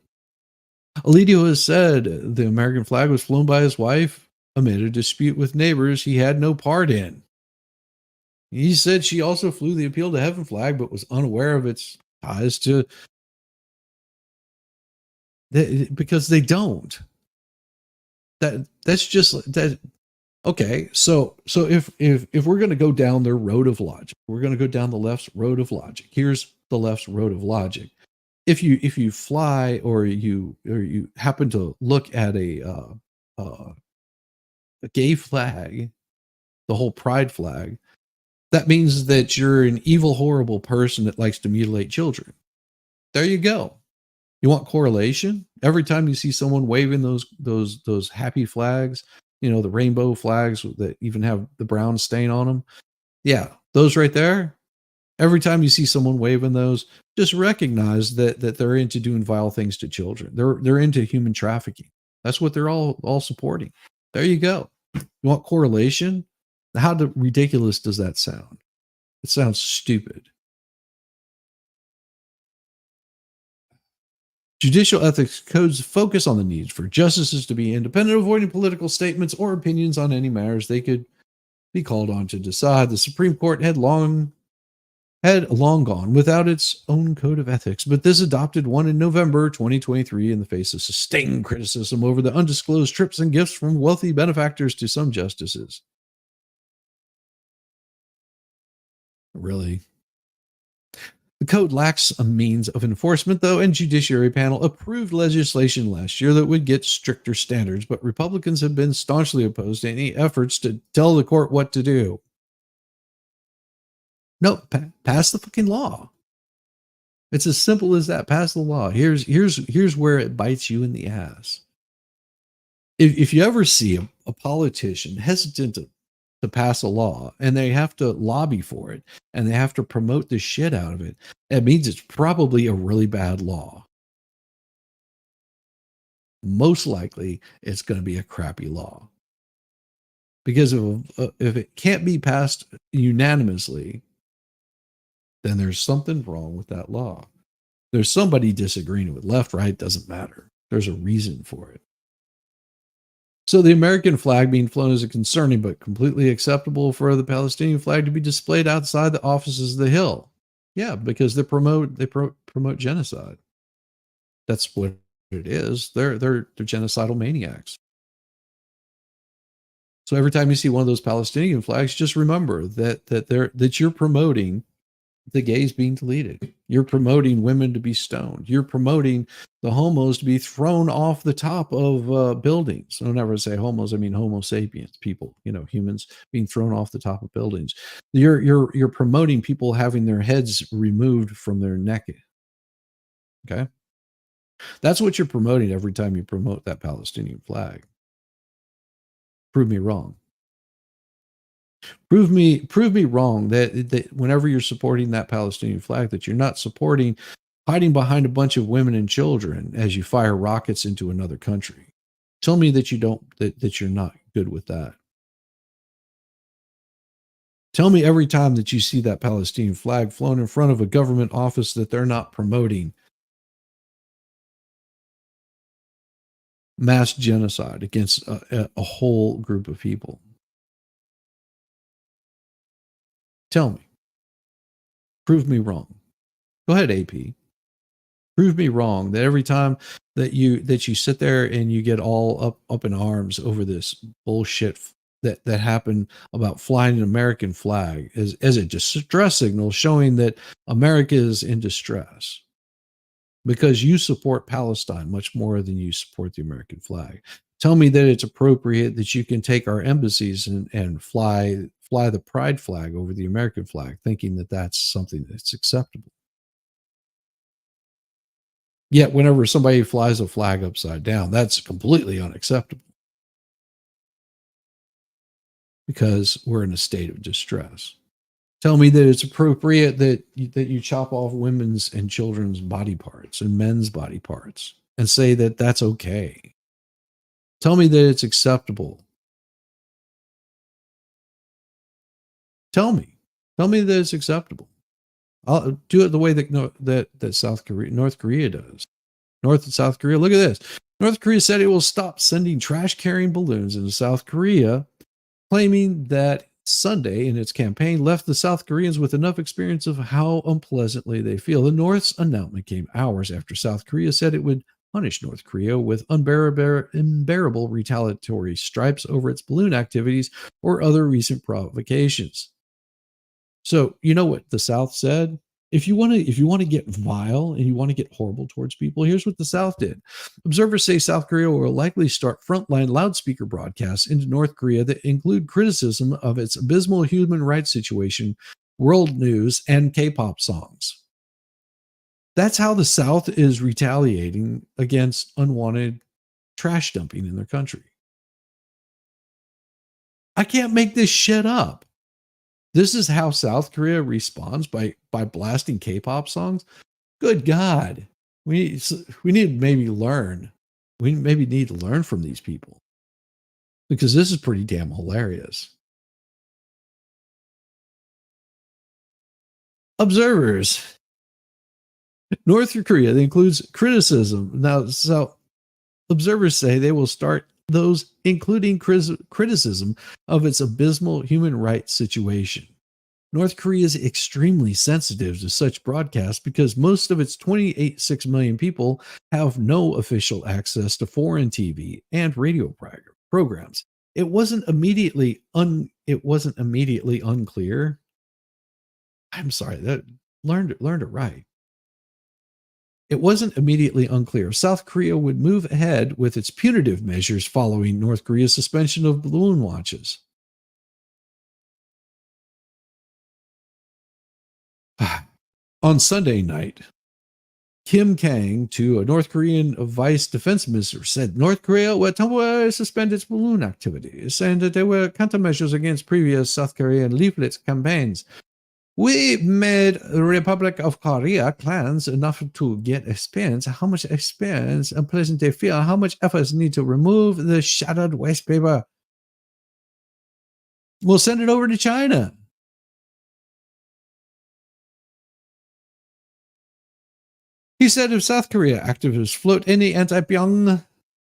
Alito has said the American flag was flown by his wife amid a dispute with neighbors he had no part in. He said she also flew the appeal to heaven flag, but was unaware of its ties to, because they don't. That's just that. Okay, so if we're going to go down their road of logic, we're going to go down the left's road of logic. Here's the left's road of logic. If you fly or you happen to look at a gay flag, the whole pride flag, that means that you're an evil, horrible person that likes to mutilate children. There you go. You want correlation? Every time you see someone waving those happy flags, you know, the rainbow flags that even have the brown stain on them. Yeah, those right there. Every time you see someone waving those, just recognize that they're into doing vile things to children. They're into human trafficking. That's what they're all supporting. There you go. You want correlation? How ridiculous does that sound? It sounds stupid. Judicial ethics codes focus on the need for justices to be independent, avoiding political statements or opinions on any matters they could be called on to decide. The Supreme Court had long gone without its own code of ethics, but this adopted one in November 2023 in the face of sustained criticism over the undisclosed trips and gifts from wealthy benefactors to some justices. Really? The code lacks a means of enforcement, though, and Judiciary Panel approved legislation last year that would get stricter standards, but Republicans have been staunchly opposed to any efforts to tell the court what to do. No, pass the fucking law. It's as simple as that. Pass the law. Here's where it bites you in the ass. If you ever see a politician hesitant to pass a law and they have to lobby for it and they have to promote the shit out of it, it means it's probably a really bad law. Most likely, it's going to be a crappy law. Because if it can't be passed unanimously, then there's something wrong with that law. There's somebody disagreeing with left, right, doesn't matter. There's a reason for it. So the American flag being flown is concerning, but completely acceptable for the Palestinian flag to be displayed outside the offices of the Hill. Yeah, because they promote genocide. That's what it is. They're genocidal maniacs. So every time you see one of those Palestinian flags, just remember that you're promoting the gays being deleted. You're promoting women to be stoned. You're promoting the homos to be thrown off the top of buildings. I don't ever say homos. I mean Homo sapiens, people, humans being thrown off the top of buildings. You're promoting people having their heads removed from their neck. Okay, that's what you're promoting every time you promote that Palestinian flag. Prove me wrong. Prove me wrong that whenever you're supporting that Palestinian flag, that you're not supporting hiding behind a bunch of women and children as you fire rockets into another country. Tell me that you're not good with that. Tell me every time that you see that Palestinian flag flown in front of a government office that they're not promoting mass genocide against a whole group of people. Tell me. Prove me wrong. Go ahead, AP. Prove me wrong that every time that you sit there and you get all up in arms over this bullshit that happened about flying an American flag as a distress signal showing that America is in distress because you support Palestine much more than you support the American flag. Tell me that it's appropriate that you can take our embassies and fly the pride flag over the American flag, thinking that that's something that's acceptable. Yet whenever somebody flies a flag upside down, that's completely unacceptable because we're in a state of distress. Tell me that it's appropriate that you chop off women's and children's body parts and men's body parts and say that that's okay. Tell me that it's acceptable. Tell me that it's acceptable. I'll do it the way that North Korea does. North and South Korea. Look at this. North Korea said it will stop sending trash carrying balloons into South Korea, claiming that Sunday in its campaign left the South Koreans with enough experience of how unpleasantly they feel. The North's announcement came hours after South Korea said it would punish North Korea with unbearable retaliatory stripes over its balloon activities or other recent provocations. So, you know what the South said? If you want to get vile and you want to get horrible towards people, here's what the South did. Observers say South Korea will likely start frontline loudspeaker broadcasts into North Korea that include criticism of its abysmal human rights situation, world news, and K-pop songs. That's how the South is retaliating against unwanted trash dumping in their country. I can't make this shit up. This is how South Korea responds by blasting K-pop songs. Good God, we need to maybe learn. We maybe need to learn from these people because this is pretty damn hilarious. Observers, North Korea that includes criticism. Now, so observers say they will start those including criticism of its abysmal human rights situation. North Korea is extremely sensitive to such broadcasts because most of its 28.6 million people have no official access to foreign TV and radio programs. It wasn't immediately unclear. I'm sorry, that learned it right. It wasn't immediately unclear. South Korea would move ahead with its punitive measures following North Korea's suspension of balloon launches. On Sunday night, Kim Kang, to a North Korean vice defense minister, said North Korea will suspend its balloon activities and that there were countermeasures against previous South Korean leaflet campaigns. We made the Republic of Korea plans enough to get experience. How much experience and pleasant they feel, how much efforts need to remove the shattered waste paper. We'll send it over to China. He said if South Korea activists float any anti-Pyongyang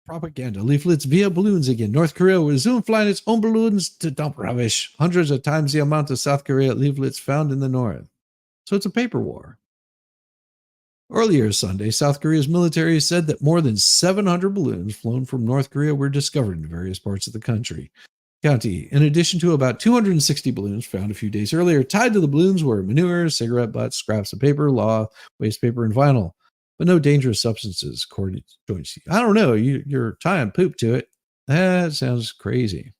propaganda leaflets via balloons again, North Korea will resume flying its own balloons to dump rubbish, hundreds of times the amount of South Korea leaflets found in the North. So it's a paper war. Earlier Sunday, South Korea's military said that more than 700 balloons flown from North Korea were discovered in various parts of the county, in addition to about 260 balloons found a few days earlier. Tied to the balloons were manure, cigarette butts, scraps of paper, waste paper, and vinyl, but no dangerous substances, according to Joint Chiefs. I don't know. You're tying poop to it. That sounds crazy.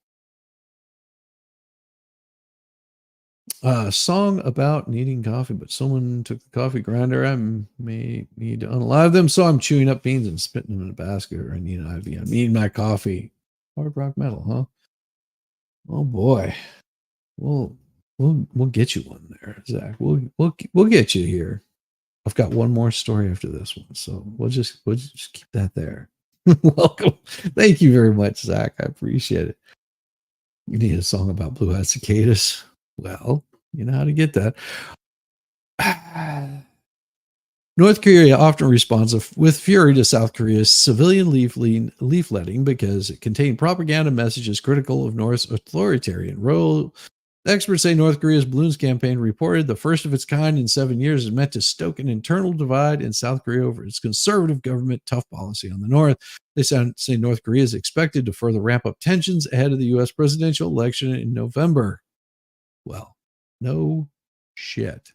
Song about needing coffee, but someone took the coffee grinder. I may need to unalive them, so I'm chewing up beans and spitting them in a basket. Or I need an IV. I'm eating my coffee. Hard rock metal, huh? Oh boy, we'll get you one there, Zach. We'll get you here. I've got one more story after this one, so we'll just keep that there. Welcome. Thank you very much, Zach. I appreciate it. You need a song about blue-eyed cicadas? Well, you know how to get that. North Korea often responds with fury to South Korea's civilian leafletting because it contained propaganda messages critical of North's authoritarian role. Experts say North Korea's balloons campaign, reported the first of its kind in 7 years, is meant to stoke an internal divide in South Korea over its conservative government tough policy on the North. They say North Korea is expected to further ramp up tensions ahead of the U.S. presidential election in November. Well, no shit.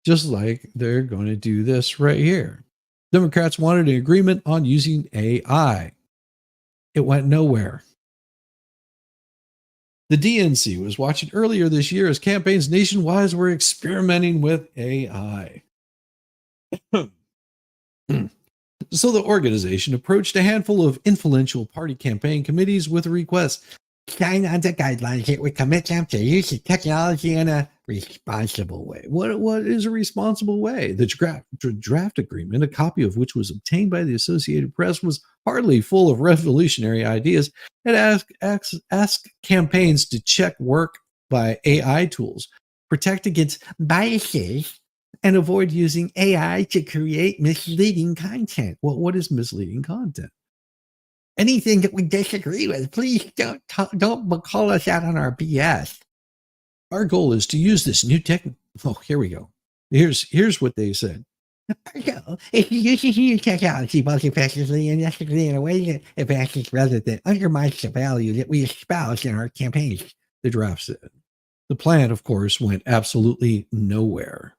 Just like they're going to do this right here. Democrats wanted an agreement on using AI. It went nowhere. The DNC was watching earlier this year as campaigns nationwide were experimenting with AI. So the organization approached a handful of influential party campaign committees with a request. Sign on the guidelines that we commit them to use the technology in a responsible way. What is a responsible way? The draft agreement, a copy of which was obtained by the Associated Press, was hardly full of revolutionary ideas. It asked campaigns to check work by AI tools, protect against biases, and avoid using AI to create misleading content. Well, what is misleading content? Anything that we disagree with, please don't call us out on our BS. Our goal is to use this new tech. Oh, here we go. Here's what they said. Our goal is to use this new technology both effectively and ethically in a way that advances rather than undermines the value that we espouse in our campaigns, the draft said. The plan, of course, went absolutely nowhere.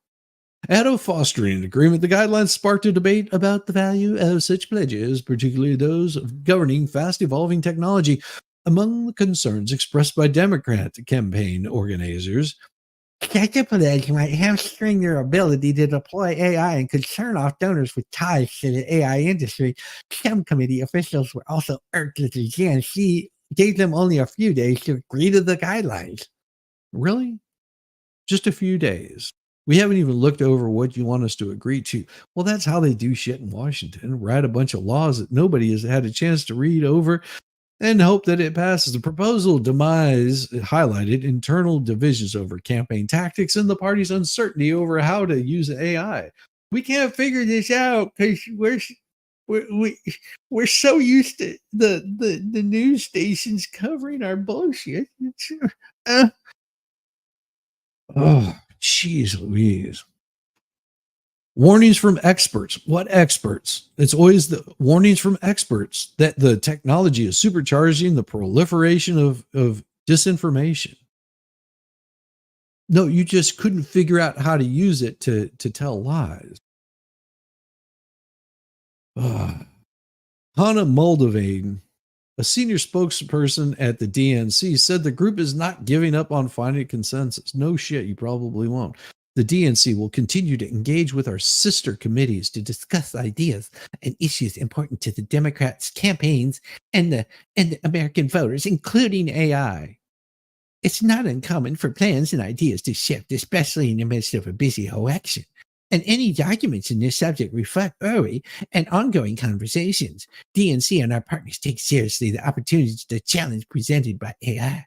Ahead of fostering an agreement, the guidelines sparked a debate about the value of such pledges, particularly those of governing fast-evolving technology. Among the concerns expressed by Democrat campaign organizers, such a pledge might hamstring their ability to deploy AI and could turn off donors with ties to the AI industry. Some committee officials were also urged that the GNC gave them only a few days to agree to the guidelines. Really? Just a few days? We haven't even looked over what you want us to agree to. Well, that's how they do shit in Washington. Write a bunch of laws that nobody has had a chance to read over and hope that it passes. The proposal demise highlighted internal divisions over campaign tactics and the party's uncertainty over how to use AI. We can't figure this out because we're so used to the news stations covering our bullshit. Oh, jeez Louise. Warnings from experts. What experts? It's always the warnings from experts that the technology is supercharging the proliferation of disinformation. No, you just couldn't figure out how to use it to tell lies. Hannah Moldavane, a senior spokesperson at the DNC, said the group is not giving up on finding consensus. No shit, you probably won't. The DNC will continue to engage with our sister committees to discuss ideas and issues important to the Democrats' campaigns and the American voters, including AI. It's not uncommon for plans and ideas to shift, especially in the midst of a busy election. And any documents in this subject reflect early and ongoing conversations. DNC and our partners take seriously the opportunities to challenge presented by AI.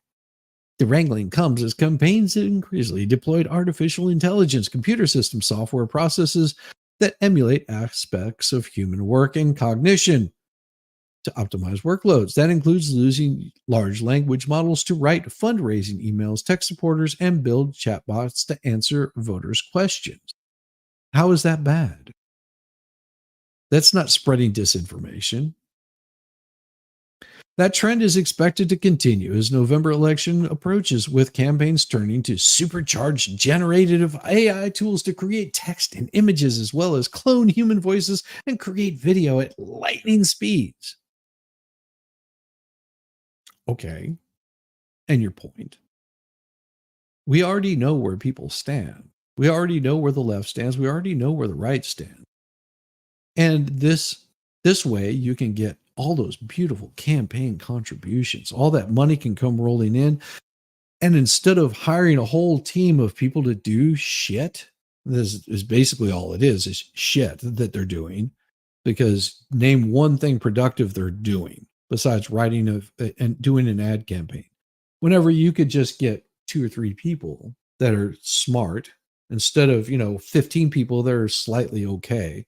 The wrangling comes as campaigns increasingly deployed artificial intelligence computer system software processes that emulate aspects of human work and cognition to optimize workloads. That includes using large language models to write fundraising emails, tech supporters, and build chatbots to answer voters' questions. How is that bad? That's not spreading disinformation. That trend is expected to continue as November election approaches, with campaigns turning to supercharged generative AI tools to create text and images, as well as clone human voices and create video at lightning speeds. Okay. And your point. We already know where people stand. We already know where the left stands. We already know where the right stands. And this way you can get all those beautiful campaign contributions. All that money can come rolling in. And instead of hiring a whole team of people to do shit, this is basically all it is shit that they're doing. Because name one thing productive they're doing besides writing and doing an ad campaign. Whenever you could just get 2 or 3 people that are smart instead of, 15 people that are slightly okay.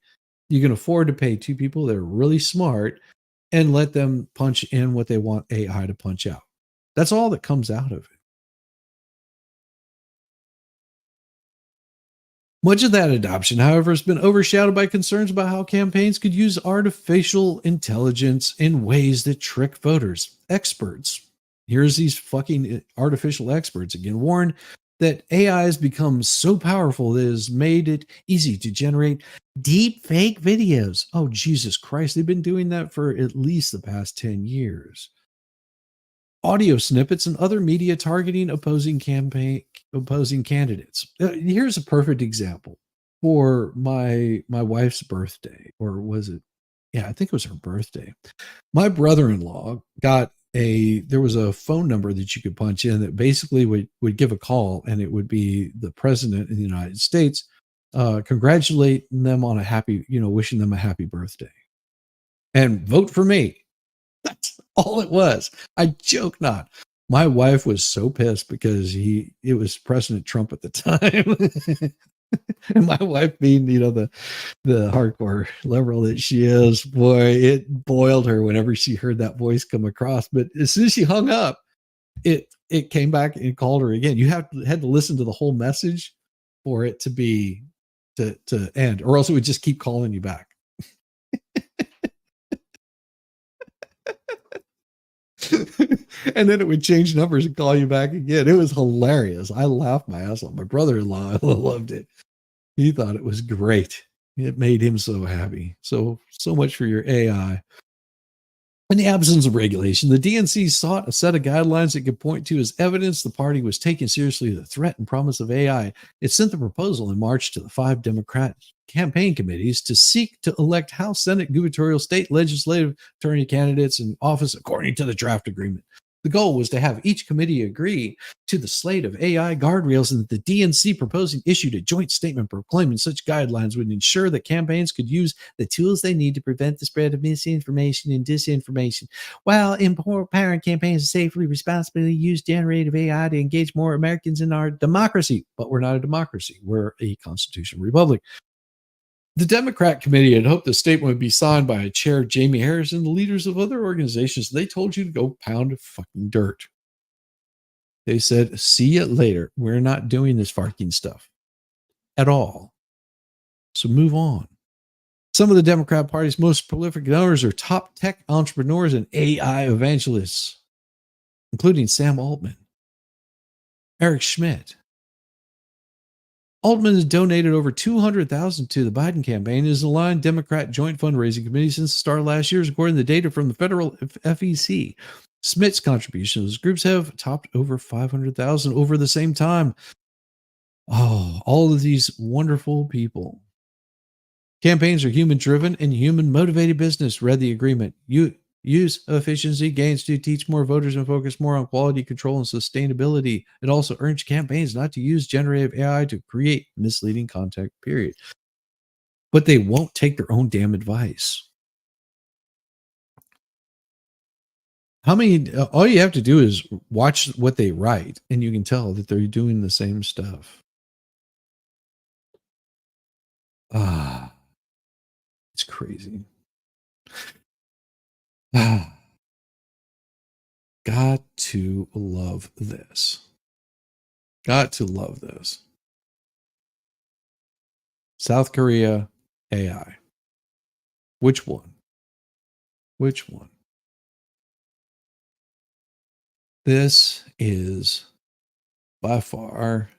You can afford to pay 2 people that are really smart and let them punch in what they want AI to punch out. That's all that comes out of it. Much of that adoption, however, has been overshadowed by concerns about how campaigns could use artificial intelligence in ways that trick voters. Experts, here's these fucking artificial experts again, warn that AI has become so powerful that it has made it easy to generate deep fake videos. Oh, Jesus Christ. They've been doing that for at least the past 10 years. Audio snippets and other media targeting opposing candidates. Here's a perfect example. For my wife's birthday, or was it? Yeah, I think it was her birthday. My brother-in-law there was a phone number that you could punch in that basically would give a call, and it would be the president of the United States congratulating them on wishing them a happy birthday. And vote for me. That's all it was. I joke not. My wife was so pissed because it was President Trump at the time. And my wife being, the hardcore liberal that she is, boy, it boiled her whenever she heard that voice come across. But as soon as she hung up, it came back and called her again. You had to listen to the whole message for it to end, or else it would just keep calling you back. And then it would change numbers and call you back again. It was hilarious. I laughed my ass off. My brother-in-law loved it. He thought it was great. It made him so happy. So much for your AI. In the absence of regulation, the DNC sought a set of guidelines that could point to as evidence the party was taking seriously the threat and promise of AI. It sent the proposal in March to the 5 Democrat campaign committees to seek to elect House, Senate, gubernatorial, state, legislative attorney candidates in office according to the draft agreement. The goal was to have each committee agree to the slate of AI guardrails, and that the DNC proposing issued a joint statement proclaiming such guidelines would ensure that campaigns could use the tools they need to prevent the spread of misinformation and disinformation, while empowering campaigns to safely, responsibly use generative AI to engage more Americans in our democracy. But we're not a democracy. We're a constitutional republic. The Democrat committee had hoped the statement would be signed by Chair Jamie Harris and the leaders of other organizations. They told you to go pound fucking dirt. They said, see you later. We're not doing this fucking stuff at all. So move on. Some of the Democrat Party's most prolific donors are top tech entrepreneurs and AI evangelists, including Sam Altman, Eric Schmidt. Altman has donated over $200,000 to the Biden campaign and has aligned Democrat joint fundraising committee since the start of last year, according to the data from the federal FEC. Schmidt's contributions groups have topped over $500,000 over the same time. Oh, all of these wonderful people. Campaigns are human driven and human motivated business. Read the agreement. You use efficiency gains to teach more voters and focus more on quality control and sustainability. It also urged campaigns not to use generative AI to create misleading content, period. But they won't take their own damn advice. How many, all you have to do is watch what they write, and you can tell that they're doing the same stuff. Ah, it's crazy. Ah, got to love this. Got to love this. South Korea AI. Which one? Which one? This is by far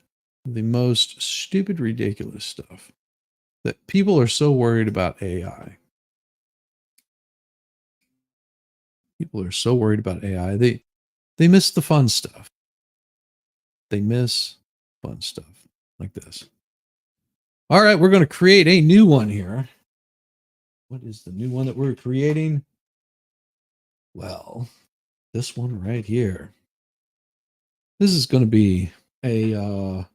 the most stupid, ridiculous stuff that people are so worried about AI. People are so worried about AI. They miss the fun stuff. They miss fun stuff like this. All right, we're going to create a new one here. What is the new one that we're creating? Well, this one right here. This is going to be a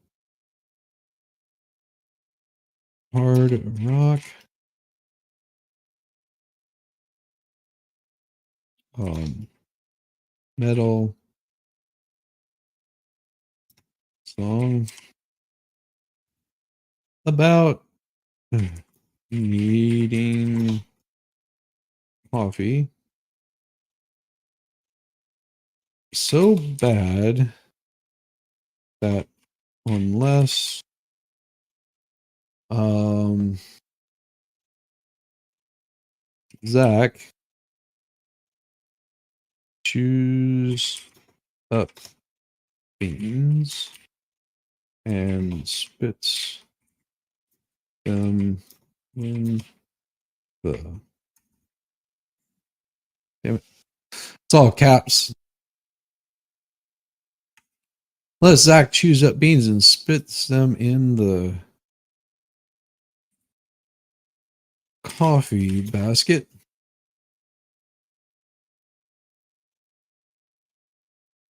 hard rock metal song about eating coffee so bad that unless Zach chews up beans and spits them in the damn it. It's all caps. Let Zach chews up beans and spits them in the coffee basket.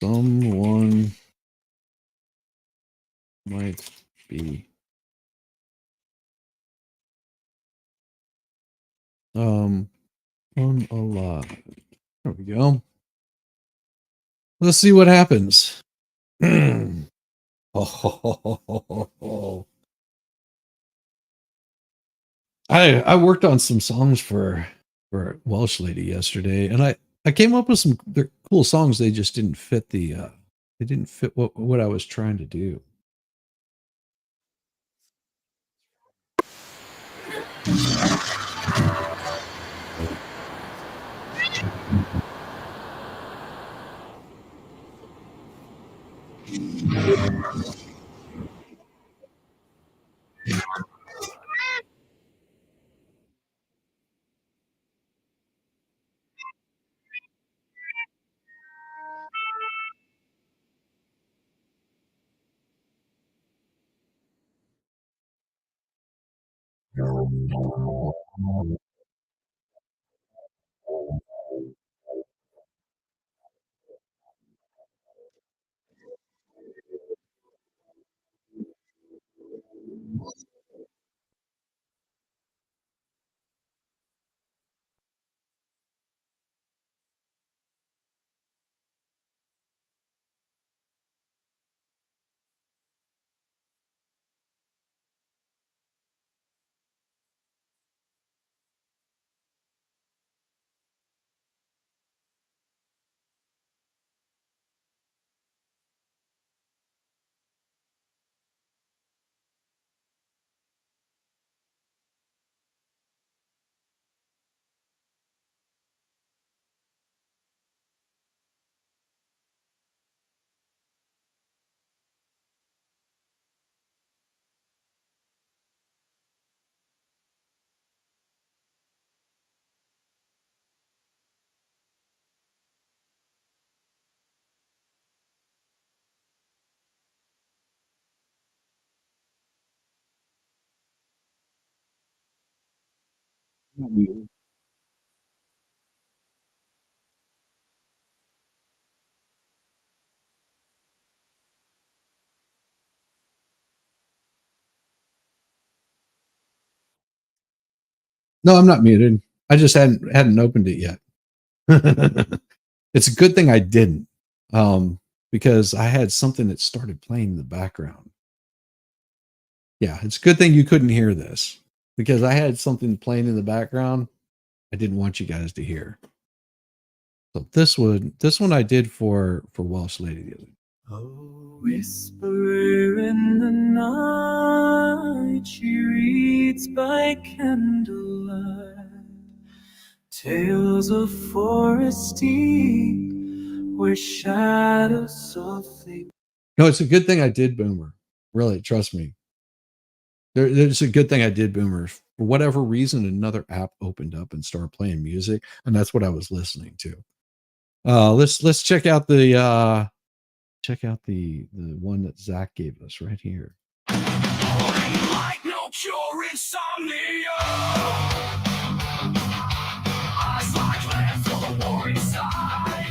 Someone might be unalive. There we go. Let's see what happens. Oh. I worked on some songs for a Welsh lady yesterday, and I came up with some cool songs. They just didn't fit they didn't fit what I was trying to do. No, I'm not muted. I just hadn't opened it yet. It's a good thing I didn't, because I had something that started playing in the background. Yeah, it's a good thing you couldn't hear this because I had something playing in the background I didn't want you guys to hear. So this one I did for Welsh Lady the other day. A whisperer in the night, she reads by candlelight tales of forest deep where shadows softly. No, it's a good thing I did Boomer. Really, trust me. There's a good thing I did Boomer. For whatever reason, another app opened up and started playing music, and that's what I was listening to. Let's check out the one that Zach gave us right here. Like no cure insomnia, eyes like land for the war inside.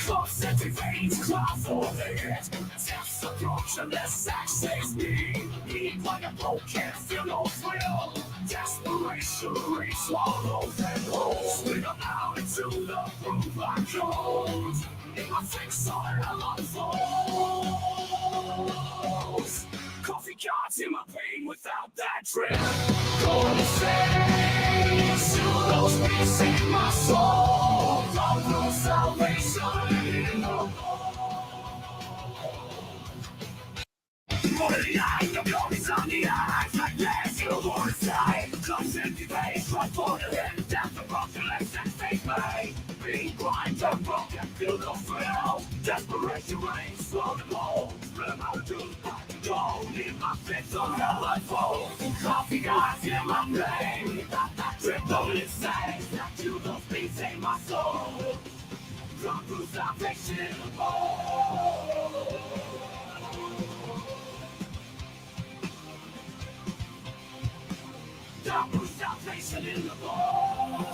Concentric veins claw for the head. Death's approach unless Zach saves me. Eat like a broken, feel no thrill. Desperation, re-swallow and hold. Split up out into the groove I cold. In my fix on a lot of flows. Coffee cards in my pain without that drip. Cold face, those beats in my soul. Love no salvation in the more than the eye, the glory's on the eyes. Like legs, you want to die. Close empty face, right for the head. Death, the broken legs, and fake me. Being blind, I'm broken, feel no thrill. Desperation reigns, slow the mold. Spread them out to the back and go. Leave my fits on hell I fold. Coffee guys in my brain. That drip on insane. That to those beats in my soul. Drunk through salvation in the bowl. Drunk through salvation in the bowl.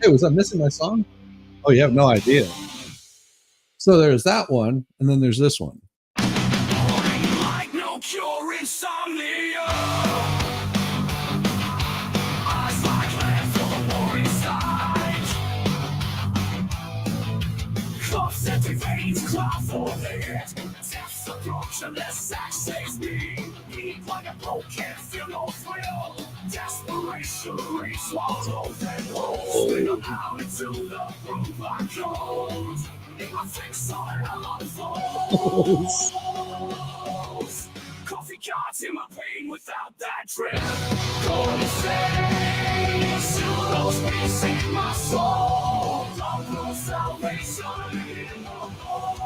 Hey, was I missing my song? Oh, you have no idea. So there's that one, and then there's this one. Like no cure insomnia. Eyes like land for the war inside. Concentric veins claw for the head. Death's approach unless Zach saves me. Eat like a broken, feel no thrill. Desperation, re-swallow and hold. Spin them out into the groove I cold. In my fix on a lot of flows. Coffee cards in my pain without that drip. Cold face, those beats in my soul. Love no salvation in the bowl.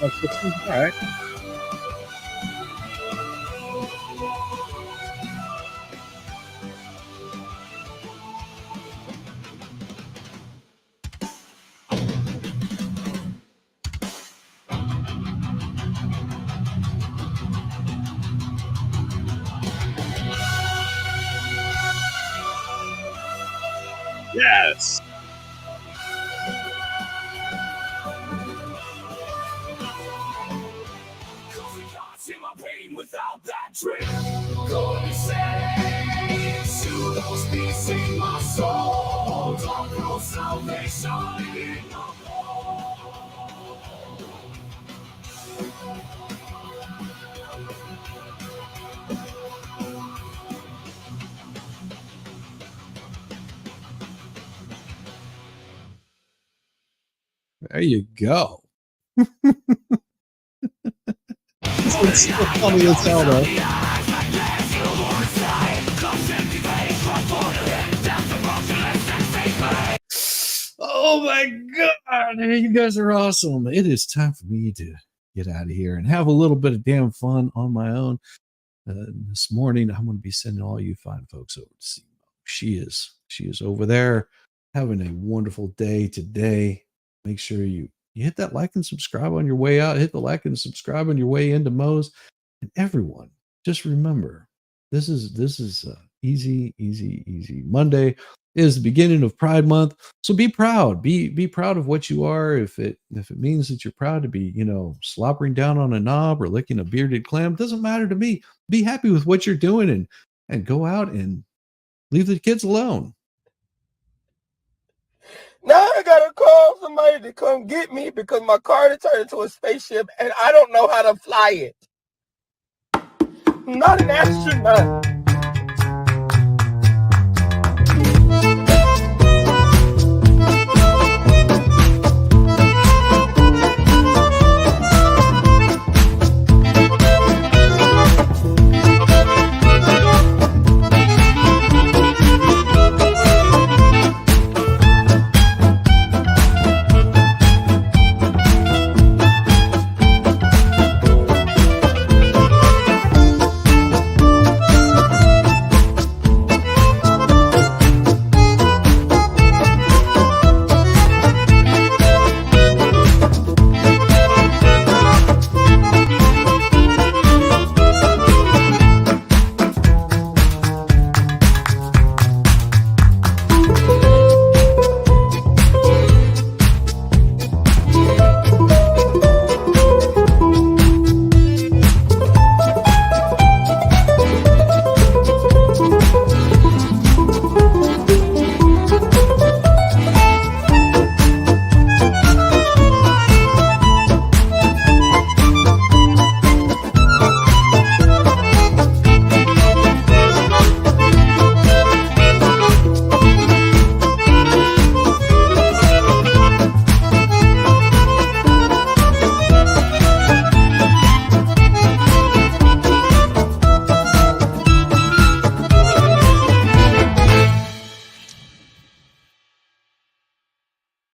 All right. Yes. Coffee cards in my pain without that drip. Cold face, those beats in my soul. Love no salvation in the bowl. There you go. It's so funny as hell, though. Oh my God. You guys are awesome. It is time for me to get out of here and have a little bit of damn fun on my own. This morning, I'm going to be sending all you fine folks over to see Mo. She is over there having a wonderful day today. Make sure you hit that like and subscribe on your way out. Hit the like and subscribe on your way into Mo's. And everyone, just remember, this is easy Monday is the beginning of Pride Month. So be proud. Be proud of what you are. If it means that you're proud to be, slobbering down on a knob or licking a bearded clam, doesn't matter to me. Be happy with what you're doing and go out and leave the kids alone. Now I gotta call somebody to come get me because my car turned into a spaceship and I don't know how to fly it. I'm not an astronaut.